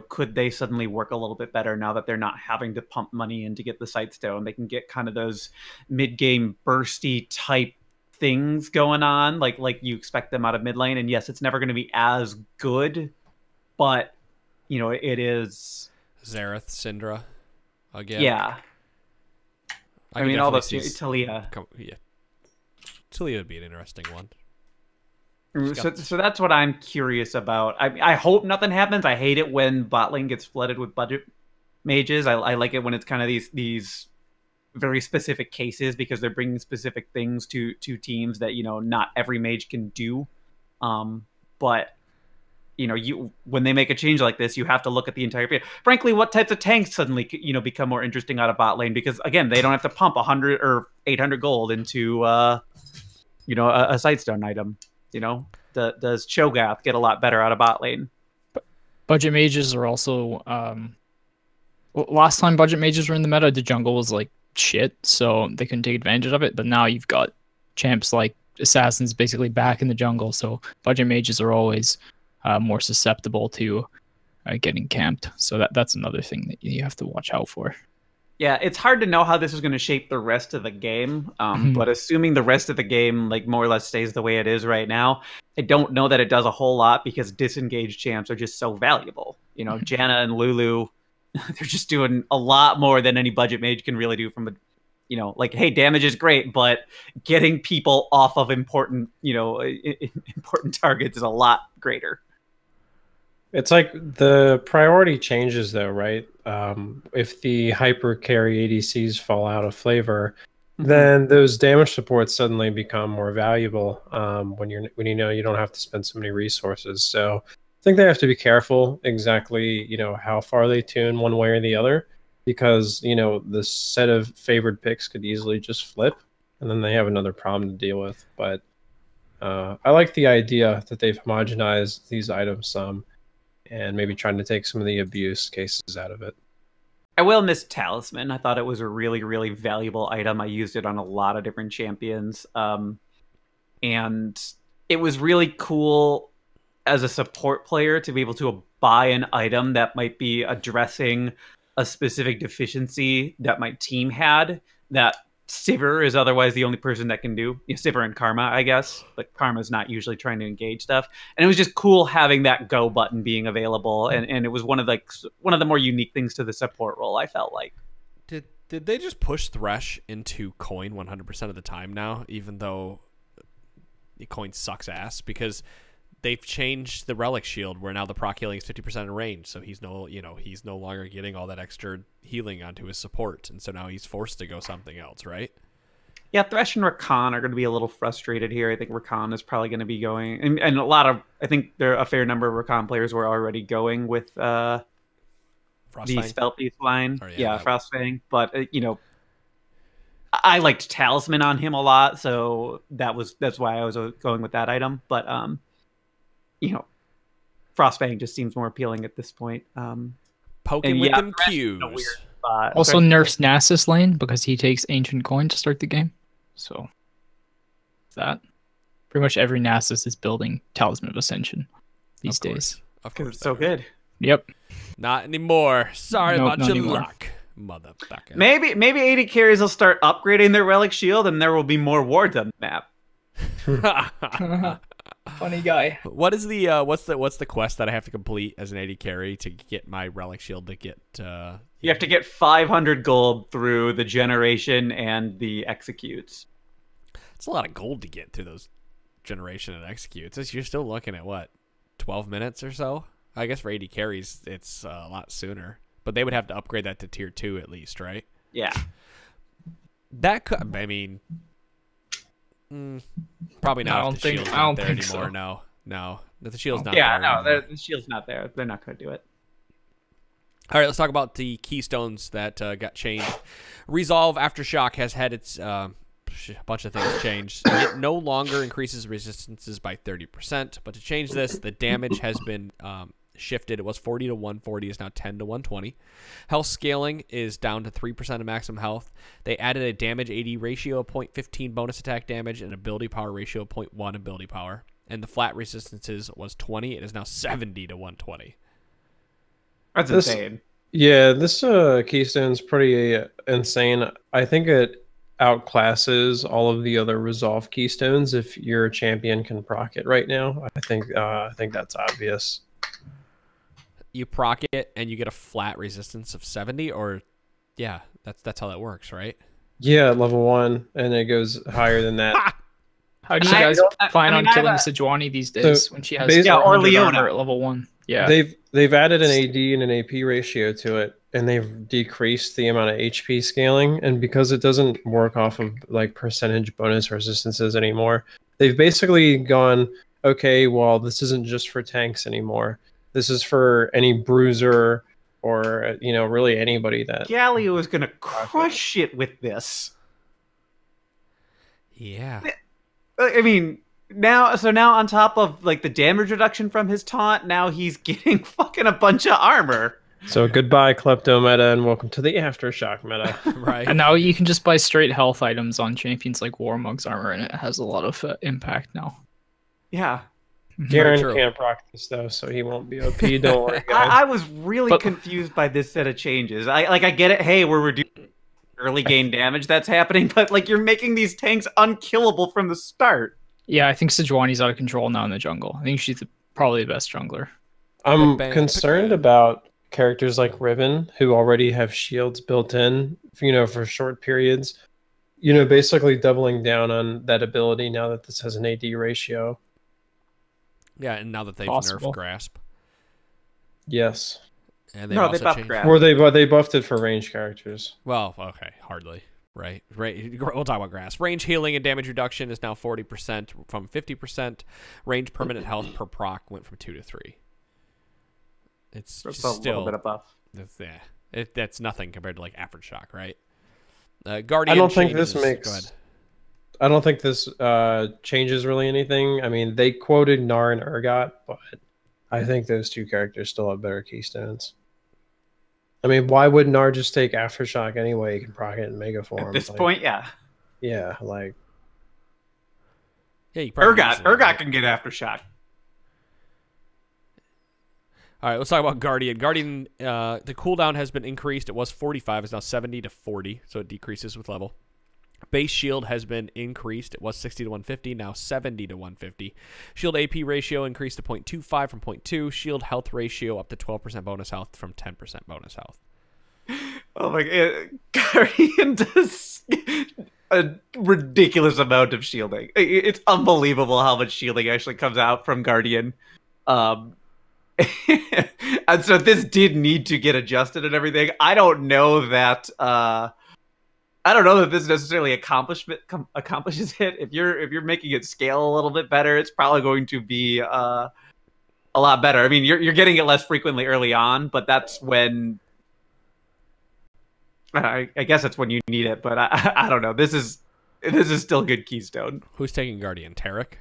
Could they suddenly work a little bit better now that they're not having to pump money in to get the Sightstone? They can get kind of those mid-game bursty type things going on, like you expect them out of mid lane. And yes, it's never going to be as good, but it is. Xerath, Syndra, again. Yeah. I mean, all those Talia. Yeah, Talia would be an interesting one. So that's what I'm curious about. I hope nothing happens. I hate it when bot lane gets flooded with budget mages. I like it when it's kind of these very specific cases because they're bringing specific things to teams that, you know, not every mage can do. But you know, when they make a change like this, you have to look at the entire field. Frankly, what types of tanks suddenly, you know, become more interesting out of bot lane? Because again, they don't have to pump 100 or 800 gold into, you know, a sightstone item. You know, does Cho'Gath get a lot better out of bot lane? Budget mages are also. Last time budget mages were in the meta, the jungle was like shit, so they couldn't take advantage of it. But now you've got champs like assassins basically back in the jungle, so budget mages are always more susceptible to getting camped. So that's another thing that you have to watch out for. Yeah, it's hard to know how this is going to shape the rest of the game. But assuming the rest of the game like more or less stays the way it is right now, I don't know that it does a whole lot because disengaged champs are just so valuable. You know, Janna and Lulu, they're just doing a lot more than any budget mage can really do from a, you know, like, hey, damage is great, but getting people off of important, you know, important targets is a lot greater. It's like the priority changes though, right? If the hyper carry ADCs fall out of flavor, then those damage supports suddenly become more valuable when you know you don't have to spend so many resources. So I think they have to be careful exactly, you know, how far they tune one way or the other, because, you know, the set of favored picks could easily just flip, and then they have another problem to deal with. But I like the idea that they've homogenized these items some, and maybe trying to take some of the abuse cases out of it. I will miss Talisman. I thought it was a really, really valuable item. I used it on a lot of different champions. And it was really cool as a support player to be able to buy an item that might be addressing a specific deficiency that my team had that Sivir is otherwise the only person that can do. You know, Sivir and Karma, I guess, but Karma's not usually trying to engage stuff. And it was just cool having that go button being available, and it was one of the more unique things to the support role, I felt like. Did they just push Thresh into coin 100% of the time now, even though the coin sucks ass? Because they've changed the relic shield where now the proc healing is 50% in range, so he's no longer getting all that extra healing onto his support, and so now he's forced to go something else, right? Yeah, Thresh and Rakan are going to be a little frustrated here. I think Rakan is probably going to be going, and a lot of, I think there are a fair number of Rakan players were already going with the Spell Piece line. Frostfang. But you know, I liked Talisman on him a lot, so that's why I was going with that item. But you know, Frostfang just seems more appealing at this point. Poking with them Qs. Also nerfs Nasus lane because he takes Ancient Coin to start the game. So that pretty much every Nasus is building Talisman of Ascension these days. Of course, it's so good. Yep. Not anymore. Sorry about your luck, motherfucker. Maybe AD carries will start upgrading their relic shield, and there will be more wards on the map. Funny guy. What is the what's the quest that I have to complete as an AD carry to get my relic shield to get? You have to get 500 gold through the generation and the executes. It's a lot of gold to get through those generation and executes. You're still looking at what, 12 minutes or so? I guess for AD carries it's a lot sooner, but they would have to upgrade that to tier 2 at least, right? Yeah. That could. I mean. Probably not. I don't think so. No, the shield's not there. Yeah, no, the shield's not there. They're not going to do it. All right, let's talk about the keystones that got changed. Resolve Aftershock has had its a bunch of things changed. It no longer increases resistances by 30%, but to change this, the damage has been shifted. It was 40 to 140, is now 10 to 120. Health scaling is down to 3% of maximum health. They added a damage AD ratio of 0.15 bonus attack damage and ability power ratio of 0.1 ability power. And the flat resistances was 20. It is now 70 to 120. That's insane. Yeah, this Keystone's pretty insane. I think it outclasses all of the other Resolve Keystones if your champion can proc it right now. I think that's obvious. You proc it and you get a flat resistance of 70, or yeah, that's how that works, right? Yeah, level 1, and it goes higher than that. How do you guys plan on killing Sejuani these days when she has or Leona at level 1? Yeah, they've added an AD and an AP ratio to it, and they've decreased the amount of HP scaling. And because it doesn't work off of like percentage bonus resistances anymore, they've basically gone, okay, well, this isn't just for tanks anymore. This is for any bruiser or really anybody that Galio is gonna crush shit with this. Yeah. I mean, now on top of like the damage reduction from his taunt, now he's getting fucking a bunch of armor. So goodbye Klepto meta and welcome to the Aftershock meta. Right. And now you can just buy straight health items on champions like Warmog's armor, and it has a lot of impact now. Yeah. Garen can't proc this though, so he won't be OP. Don't worry, guys. I was really confused by this set of changes. I get it. Hey, we're reducing early gain damage that's happening, but like you're making these tanks unkillable from the start. Yeah, I think Sejuani's out of control now in the jungle. I think she's probably the best jungler. I'm concerned about characters like Riven who already have shields built in, for short periods. Basically doubling down on that ability now that this has an AD ratio. Yeah, and now that they've nerfed Grasp. Yes. And they buffed Grasp. Or they buffed it for range characters. Well, okay, hardly. Right. We'll talk about Grasp. Range healing and damage reduction is now 40% from 50%. Range permanent health per proc went from 2 to 3. It's just a still little bit of buff. That's nothing compared to like Aftershock, right? Guardian. I don't think this makes. I don't think this changes really anything. I mean, they quoted Gnar and Urgot, but I think those two characters still have better keystones. I mean, why would Gnar just take Aftershock anyway? He can proc it in Mega form. At this point, yeah. Yeah, like... Yeah, Urgot can get Aftershock. All right, let's talk about Guardian. Guardian, the cooldown has been increased. It was 45. It's now 70 to 40, so it decreases with level. Base shield has been increased. It was 60 to 150, now 70 to 150. Shield AP ratio increased to 0.25 from 0.2. Shield health ratio up to 12% bonus health from 10% bonus health. Oh my god. Guardian does a ridiculous amount of shielding. It's unbelievable how much shielding actually comes out from Guardian. And so this did need to get adjusted and everything. I don't know that this necessarily accomplishes it. If you're making it scale a little bit better, it's probably going to be a lot better. I mean, you're getting it less frequently early on, but that's when I guess that's when you need it. But I don't know. This is still a good keystone. Who's taking Guardian? Tarek.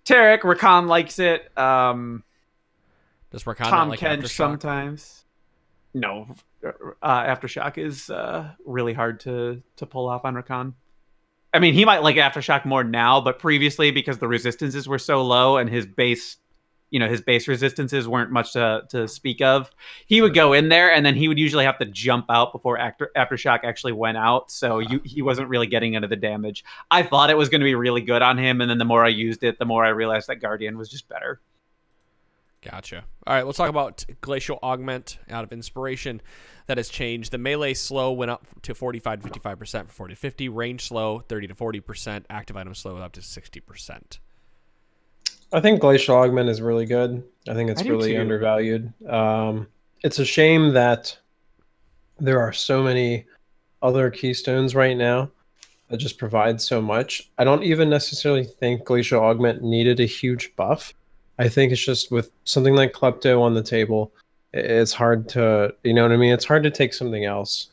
Rakan likes it. Does Rakan Tom like Kench Aftershock? Sometimes. No, Aftershock is really hard to pull off on Rakan. I mean, he might like Aftershock more now, but previously, because the resistances were so low and his base resistances weren't much to speak of, he would go in there and then he would usually have to jump out before Aftershock actually went out, so he wasn't really getting into the damage. I thought it was going to be really good on him, and then the more I used it, the more I realized that Guardian was just better. Gotcha. All right, let's talk about Glacial Augment out of Inspiration. That has changed. The melee slow went up to 45 to 55% from 40 to 50. Range slow, 30 to 40%. Active item slow up to 60%. I think Glacial Augment is really good. I think it's really undervalued. It's a shame that there are so many other keystones right now that just provide so much. I don't even necessarily think Glacial Augment needed a huge buff. I think it's just with something like Klepto on the table, it's hard to, you know what I mean? It's hard to take something else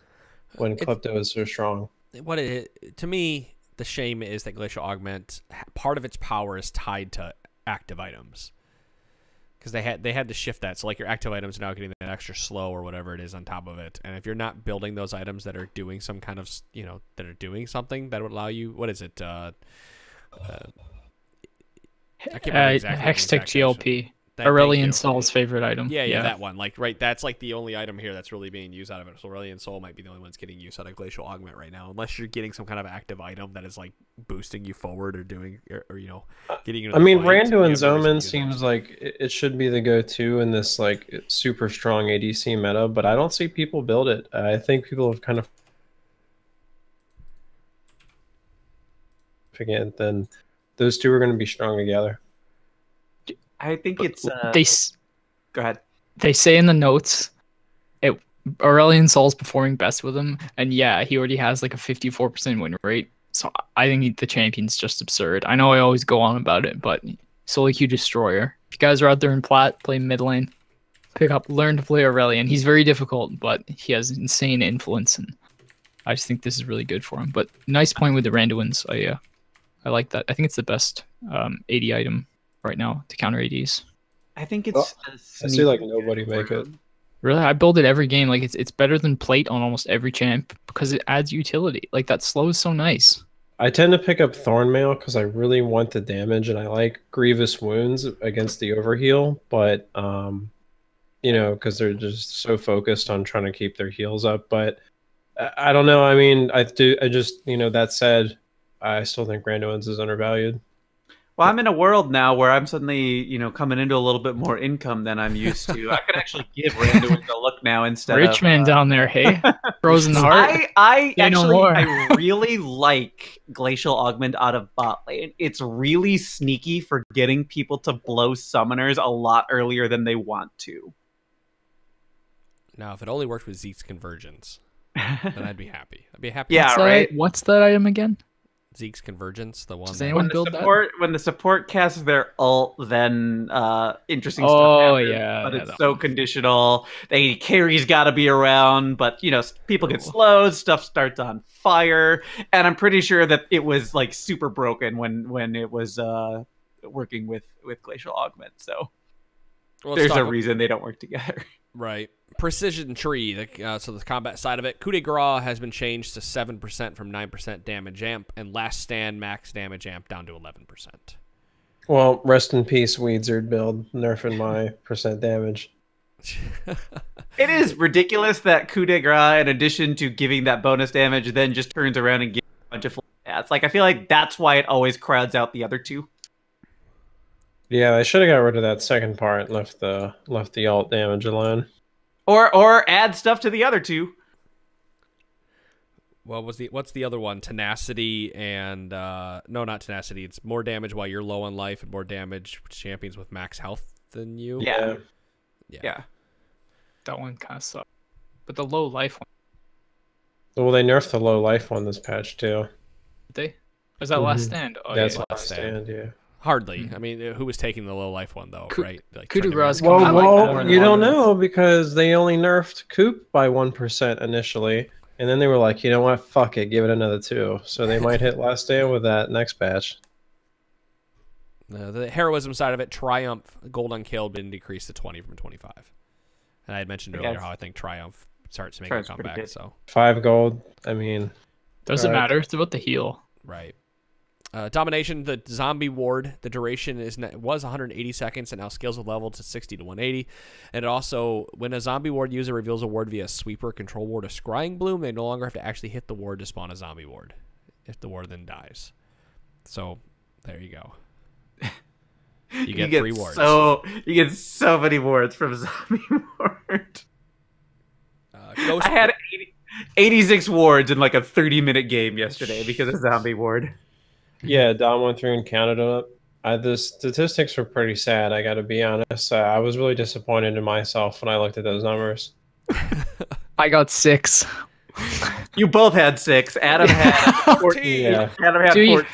when Klepto is so strong. To me, the shame is that Glacial Augment, part of its power is tied to active items. Because they had to shift that. So like your active items are now getting that extra slow or whatever it is on top of it. And if you're not building those items that are doing some kind of, that are doing something that would allow you, what is it? I can't remember exactly Hextech GLP. Aurelion Soul's favorite item. Yeah, that one. Like, right, that's like the only item here that's really being used out of it. So Aurelion Soul might be the only ones getting use out of Glacial Augment right now, unless you're getting some kind of active item that is like boosting you forward or doing, or getting you. I mean, Randu and Zoman seems like it should be the go-to in this like super strong ADC meta, but I don't see people build it. I think people have kind of forget then those two are going to be strong together. I think it's go ahead. They say in the notes, Aurelion Sol's performing best with him, and yeah, he already has like a 54% win rate. So I think the champion's just absurd. I know I always go on about it, but Solo Q Destroyer. If you guys are out there in plat, play mid lane, learn to play Aurelion. He's very difficult, but he has insane influence, and I just think this is really good for him. But nice point with the Randuins. I like that. I think it's the best AD item right now to counter ADs. I think it's. I see like nobody make it. Really, I build it every game. Like it's better than plate on almost every champ because it adds utility. Like that slow is so nice. I tend to pick up Thornmail because I really want the damage, and I like Grievous Wounds against the overheal. But you know, because they're just so focused on trying to keep their heals up. But I don't know. I mean, I just that said, I still think Randuin's is undervalued. Well, I'm in a world now where I'm suddenly, coming into a little bit more income than I'm used to. I can actually give Randuin a look now instead of... Richmond down there, hey? Frozen Heart? I really like Glacial Augment out of bot lane. It's really sneaky for getting people to blow summoners a lot earlier than they want to. Now, if it only worked with Zeke's Convergence, then I'd be happy. I'd be happy. Yeah, right? What's that item again? Zeke's Convergence, the one. Does anyone build that? When the support casts their ult, then interesting stuff happens. Yeah, but it's so conditional. The carry's got to be around, but people get slowed, stuff starts on fire, and I'm pretty sure that it was like super broken when it was working with Glacial Augment. So there's a reason they don't work together. Right. Precision Tree, so the combat side of it. Coup de Grace has been changed to 7% from 9% damage amp, and Last Stand max damage amp down to 11%. Well, rest in peace, Weedzard build, nerfing my percent damage. It is ridiculous that Coup de Grace, in addition to giving that bonus damage, then just turns around and gives a bunch of stats. Like, I feel like that's why it always crowds out the other two. Yeah, I should have got rid of that second part and left the alt damage alone. Or add stuff to the other two. Well, what's the other one? Tenacity and no, not Tenacity. It's more damage while you're low on life and more damage to champions with max health than you. Yeah. That one kind of sucks. But the low life one. Well, they nerfed the low life one this patch too. Did they? Was that Last Stand? Oh, that's Last Stand. Yeah. Hardly. I mean, who was taking the low life one though, right? Like, Coup de Grace. Well, you don't know because they only nerfed Coop by 1% initially, and then they were like, you know what, fuck it, give it another 2. So they might hit Last Stand with that next patch. The heroism side of it, Triumph Gold Unkilled been decreased to 20 from 25, and I had mentioned earlier how I think Triumph starts to make a comeback. So 5 gold. I mean, doesn't matter. It's about the heal, right? Domination, the zombie ward, the duration was 180 seconds and now scales with level to 60 to 180. And it also, when a zombie ward user reveals a ward via sweeper, control ward, or scrying bloom, they no longer have to actually hit the ward to spawn a zombie ward if the ward then dies. So there you go. You get 3 wards. You get so many wards from zombie ward. I had 86 wards in like a 30-minute game yesterday because of zombie ward. Yeah, Dom went through and counted it up. The statistics were pretty sad, I gotta be honest. I was really disappointed in myself when I looked at those numbers. I got 6. You both had 6. Adam had 14. Yeah. Adam had 14.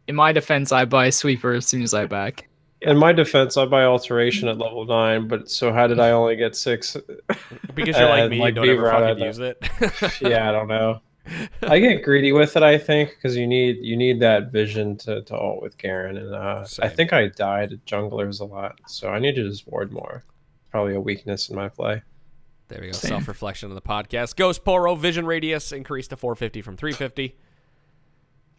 In my defense, I buy Sweeper as soon as I back. In my defense, I buy Alteration at level 9, but so how did I only get 6? Because you're like me, you don't ever fucking use it. Yeah, I don't know. I get greedy with it, I think, because you need that vision to ult with Garen, and I think I died at junglers a lot, so I need to just ward more. Probably a weakness in my play. There we go. Self-reflection on the podcast. Ghost Poro vision radius increased to 450 from 350.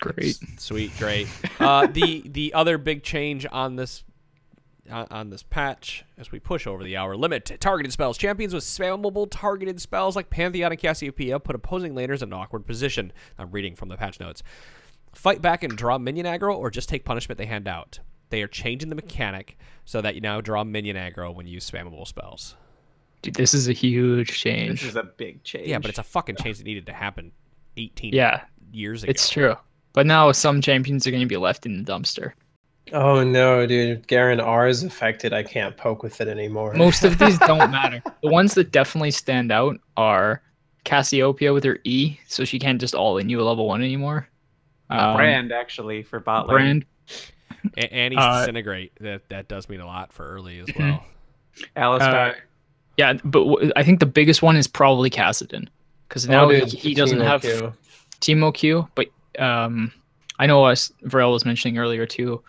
Great, sweet, great. The other big change on this patch, as we push over the hour limit, targeted spells. Champions with spammable targeted spells like Pantheon and Cassiopeia put opposing laners in an awkward position. I'm reading from the patch notes. Fight back and draw minion aggro, or just take punishment they hand out. They are changing the mechanic so that you now draw minion aggro when you use spammable spells. Dude, this is a huge change. This is a big change. Yeah, but it's a fucking change that needed to happen 18 years ago. It's true. But now some champions are going to be left in the dumpster. Oh no, dude. Garen R is affected. I can't poke with it anymore. Most of these don't matter. The ones that definitely stand out are Cassiopeia with her E, so she can't just all in you a level 1 anymore. Brand, actually, for bot lane. Brand. And he's Disintegrate. That does mean a lot for early as well. Alistar. Yeah, but I think the biggest one is probably Kassadin. Because now he doesn't have Teemo Q, but I know as Varel was mentioning earlier too,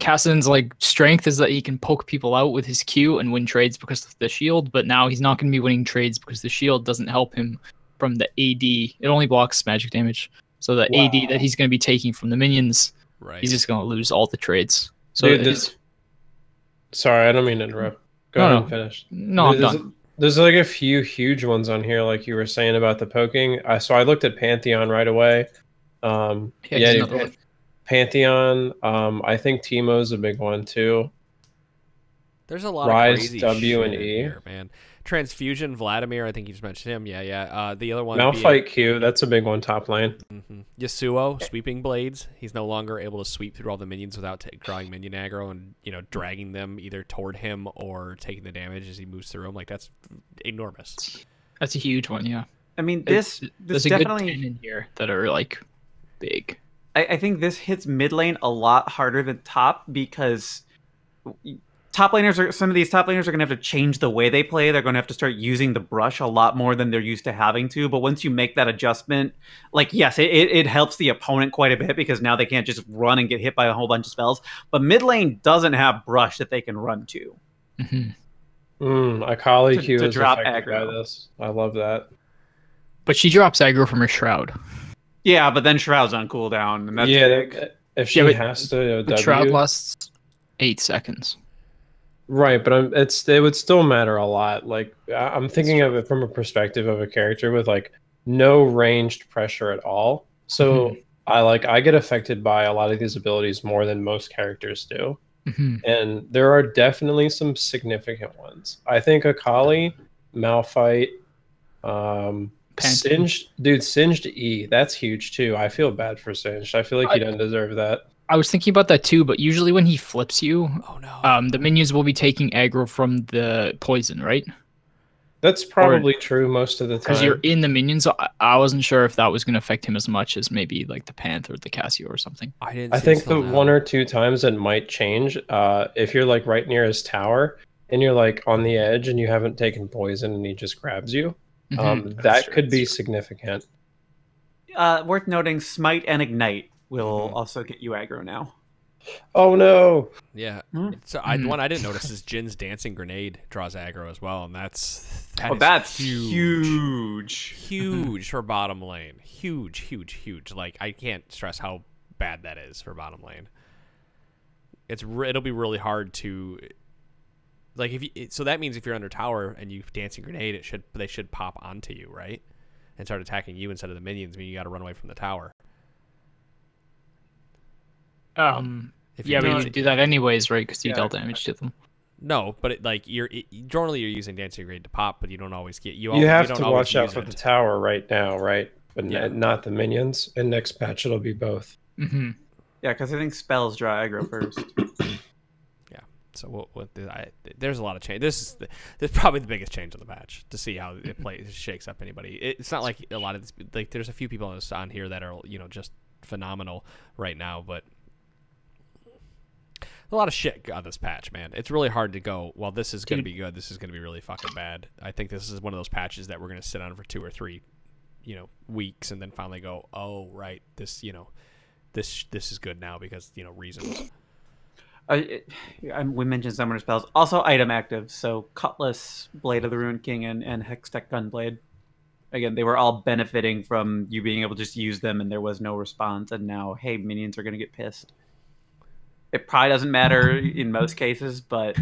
Kassadin's like strength is that he can poke people out with his Q and win trades because of the shield, but now he's not going to be winning trades because the shield doesn't help him from the AD. It only blocks magic damage. So the AD that he's going to be taking from the minions, he's just going to lose all the trades. So dude, sorry, I don't mean to interrupt. Go ahead and finish. No, I'm done. There's like a few huge ones on here, like you were saying about the poking. So I looked at Pantheon right away. Pantheon. I think Teemo's a big one too. There's a lot Rise, of crazy W, and shit E. here, man. Transfusion, Vladimir. I think you just mentioned him. Yeah. The other one, Malphite Q. That's a big one. Top lane. Yasuo, sweeping blades. He's no longer able to sweep through all the minions without drawing minion aggro and dragging them either toward him or taking the damage as he moves through them. Like that's enormous. That's a huge one. Yeah. I mean, there's definitely a good 10 in here that are like big. I think this hits mid lane a lot harder than top because some of these top laners are going to have to change the way they play. They're going to have to start using the brush a lot more than they're used to having to. But once you make that adjustment, like, yes, it helps the opponent quite a bit because now they can't just run and get hit by a whole bunch of spells. But mid lane doesn't have brush that they can run to. Akali Q to is drop affected aggro. by this. I love that. But she drops aggro from her Shroud. Yeah, but then Shroud's on cooldown. And that's big. If she has to W, Shroud lasts 8 seconds. Right, but it would still matter a lot. Like I'm thinking of it from a perspective of a character with like no ranged pressure at all. So I get affected by a lot of these abilities more than most characters do. And there are definitely some significant ones. I think Akali, Malphite, Singed E, that's huge too. I feel bad for Singed. I feel like he doesn't deserve that. I was thinking about that too, but usually when he flips you, the minions will be taking aggro from the poison, right? That's probably true most of the time. Because you're in the minions, so I wasn't sure if that was going to affect him as much as maybe like the Panther or the Cassio or something. I think the 1 or 2 times it might change. If you're like right near his tower and you're like on the edge and you haven't taken poison and he just grabs you, that could be significant. Worth noting, Smite and Ignite will also get you aggro now. Oh no! Yeah. So one I didn't notice is Jin's dancing grenade draws aggro as well, and that's huge for bottom lane. Huge. Like I can't stress how bad that is for bottom lane. It'll be really hard to. Like so that means if you're under tower and you dancing grenade, they should pop onto you, right, and start attacking you instead of the minions. I mean, you got to run away from the tower. But you do that anyways, right? Because you dealt damage to them. No, but normally you're using dancing grenade to pop, but you don't always get you have to watch out for the tower right now, right? But not the minions. And next patch it'll be both. Yeah, because I think spells draw aggro first. So there's a lot of change. This is probably the biggest change of the patch to see how it shakes up anybody. It's not like a lot of this. Like there's a few people on here that are just phenomenal right now, but a lot of shit on this patch, man. It's really hard to go, well, this is going to be good. This is going to be really fucking bad. I think this is one of those patches that we're going to sit on for 2 or 3, weeks and then finally go, oh, right, this is good now because, reasons. We mentioned summoner spells. Also item active. So Cutlass, Blade of the Ruined King, and Hextech Gunblade. Again, they were all benefiting from you being able to just use them and there was no response. And now, hey, minions are going to get pissed. It probably doesn't matter in most cases, but...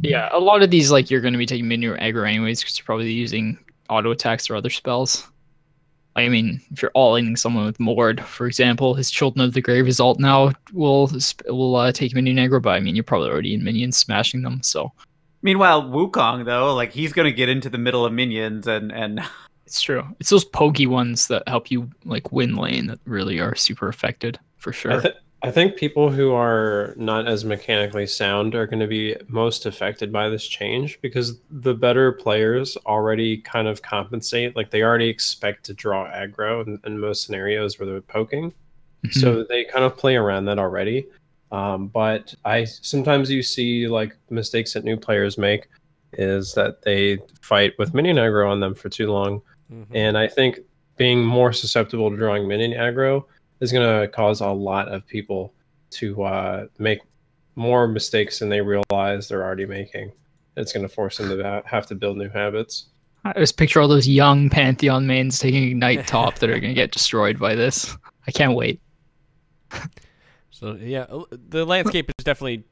Yeah, a lot of these, like, you're going to be taking minion aggro anyways because you're probably using auto attacks or other spells. I mean, if you're all-inning someone with Mord, for example, his Children of the Grave result now will take minion aggro, but I mean, you're probably already in minions smashing them, so... Meanwhile, Wukong, though, like, he's going to get into the middle of minions and It's true. It's those pokey ones that help you like win lane that really are super affected for sure. I think people who are not as mechanically sound are going to be most affected by this change because the better players already kind of compensate. Like they already expect to draw aggro in most scenarios where they're poking. So they kind of play around that already. But sometimes you see like mistakes that new players make is that they fight with minion aggro on them for too long. And I think being more susceptible to drawing minion aggro is going to cause a lot of people to make more mistakes than they realize they're already making. It's going to force them to have to build new habits. I just picture all those young Pantheon mains taking Ignite top that are going to get destroyed by this. I can't wait. So yeah, the landscape has definitely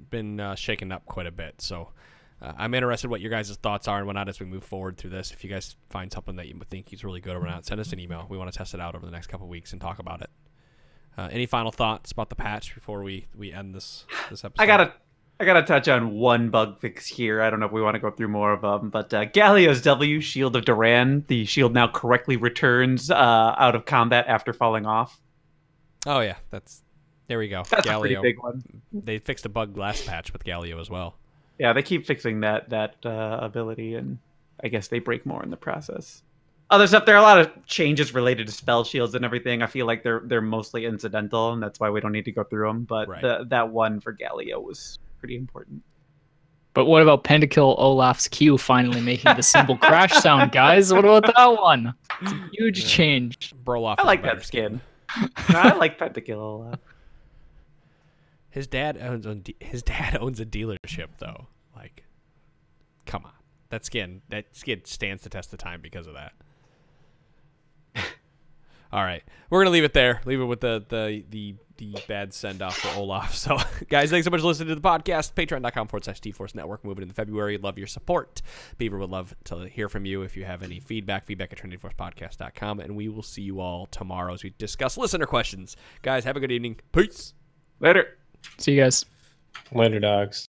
been shaken up quite a bit. So I'm interested what your guys' thoughts are and whatnot as we move forward through this. If you guys find something that you think is really good or not, send us an email. We want to test it out over the next couple of weeks and talk about it. Any final thoughts about the patch before we end this episode? I gotta touch on one bug fix here. I don't know if we want to go through more of them, but Galio's W, Shield of Duran, the shield now correctly returns out of combat after falling off. Oh yeah, there we go. That's Galio. a pretty big one. They fixed a bug last patch with Galio as well. Yeah, they keep fixing that ability, and I guess they break more in the process. Other stuff, there are a lot of changes related to spell shields and everything. I feel like they're mostly incidental, and that's why we don't need to go through them. But right. that one for Galio was pretty important. But what about Pentakill Olaf's Q finally making the symbol crash sound, guys? What about that one? It's a huge change. Broloff. I like that skin. I like Pentakill Olaf. His dad owns a dealership, though. Like, come on, that skin stands the test of time because of that. All right, we're gonna leave it there. Leave it with the bad send off for Olaf. So, guys, thanks so much for listening to the podcast. Patreon.com/TForce Network. Moving into February. Love your support. Beaver would love to hear from you if you have any feedback. Feedback at TrinityForcePodcast.com, and we will see you all tomorrow as we discuss listener questions. Guys, have a good evening. Peace. Later. See you guys. Later, dogs.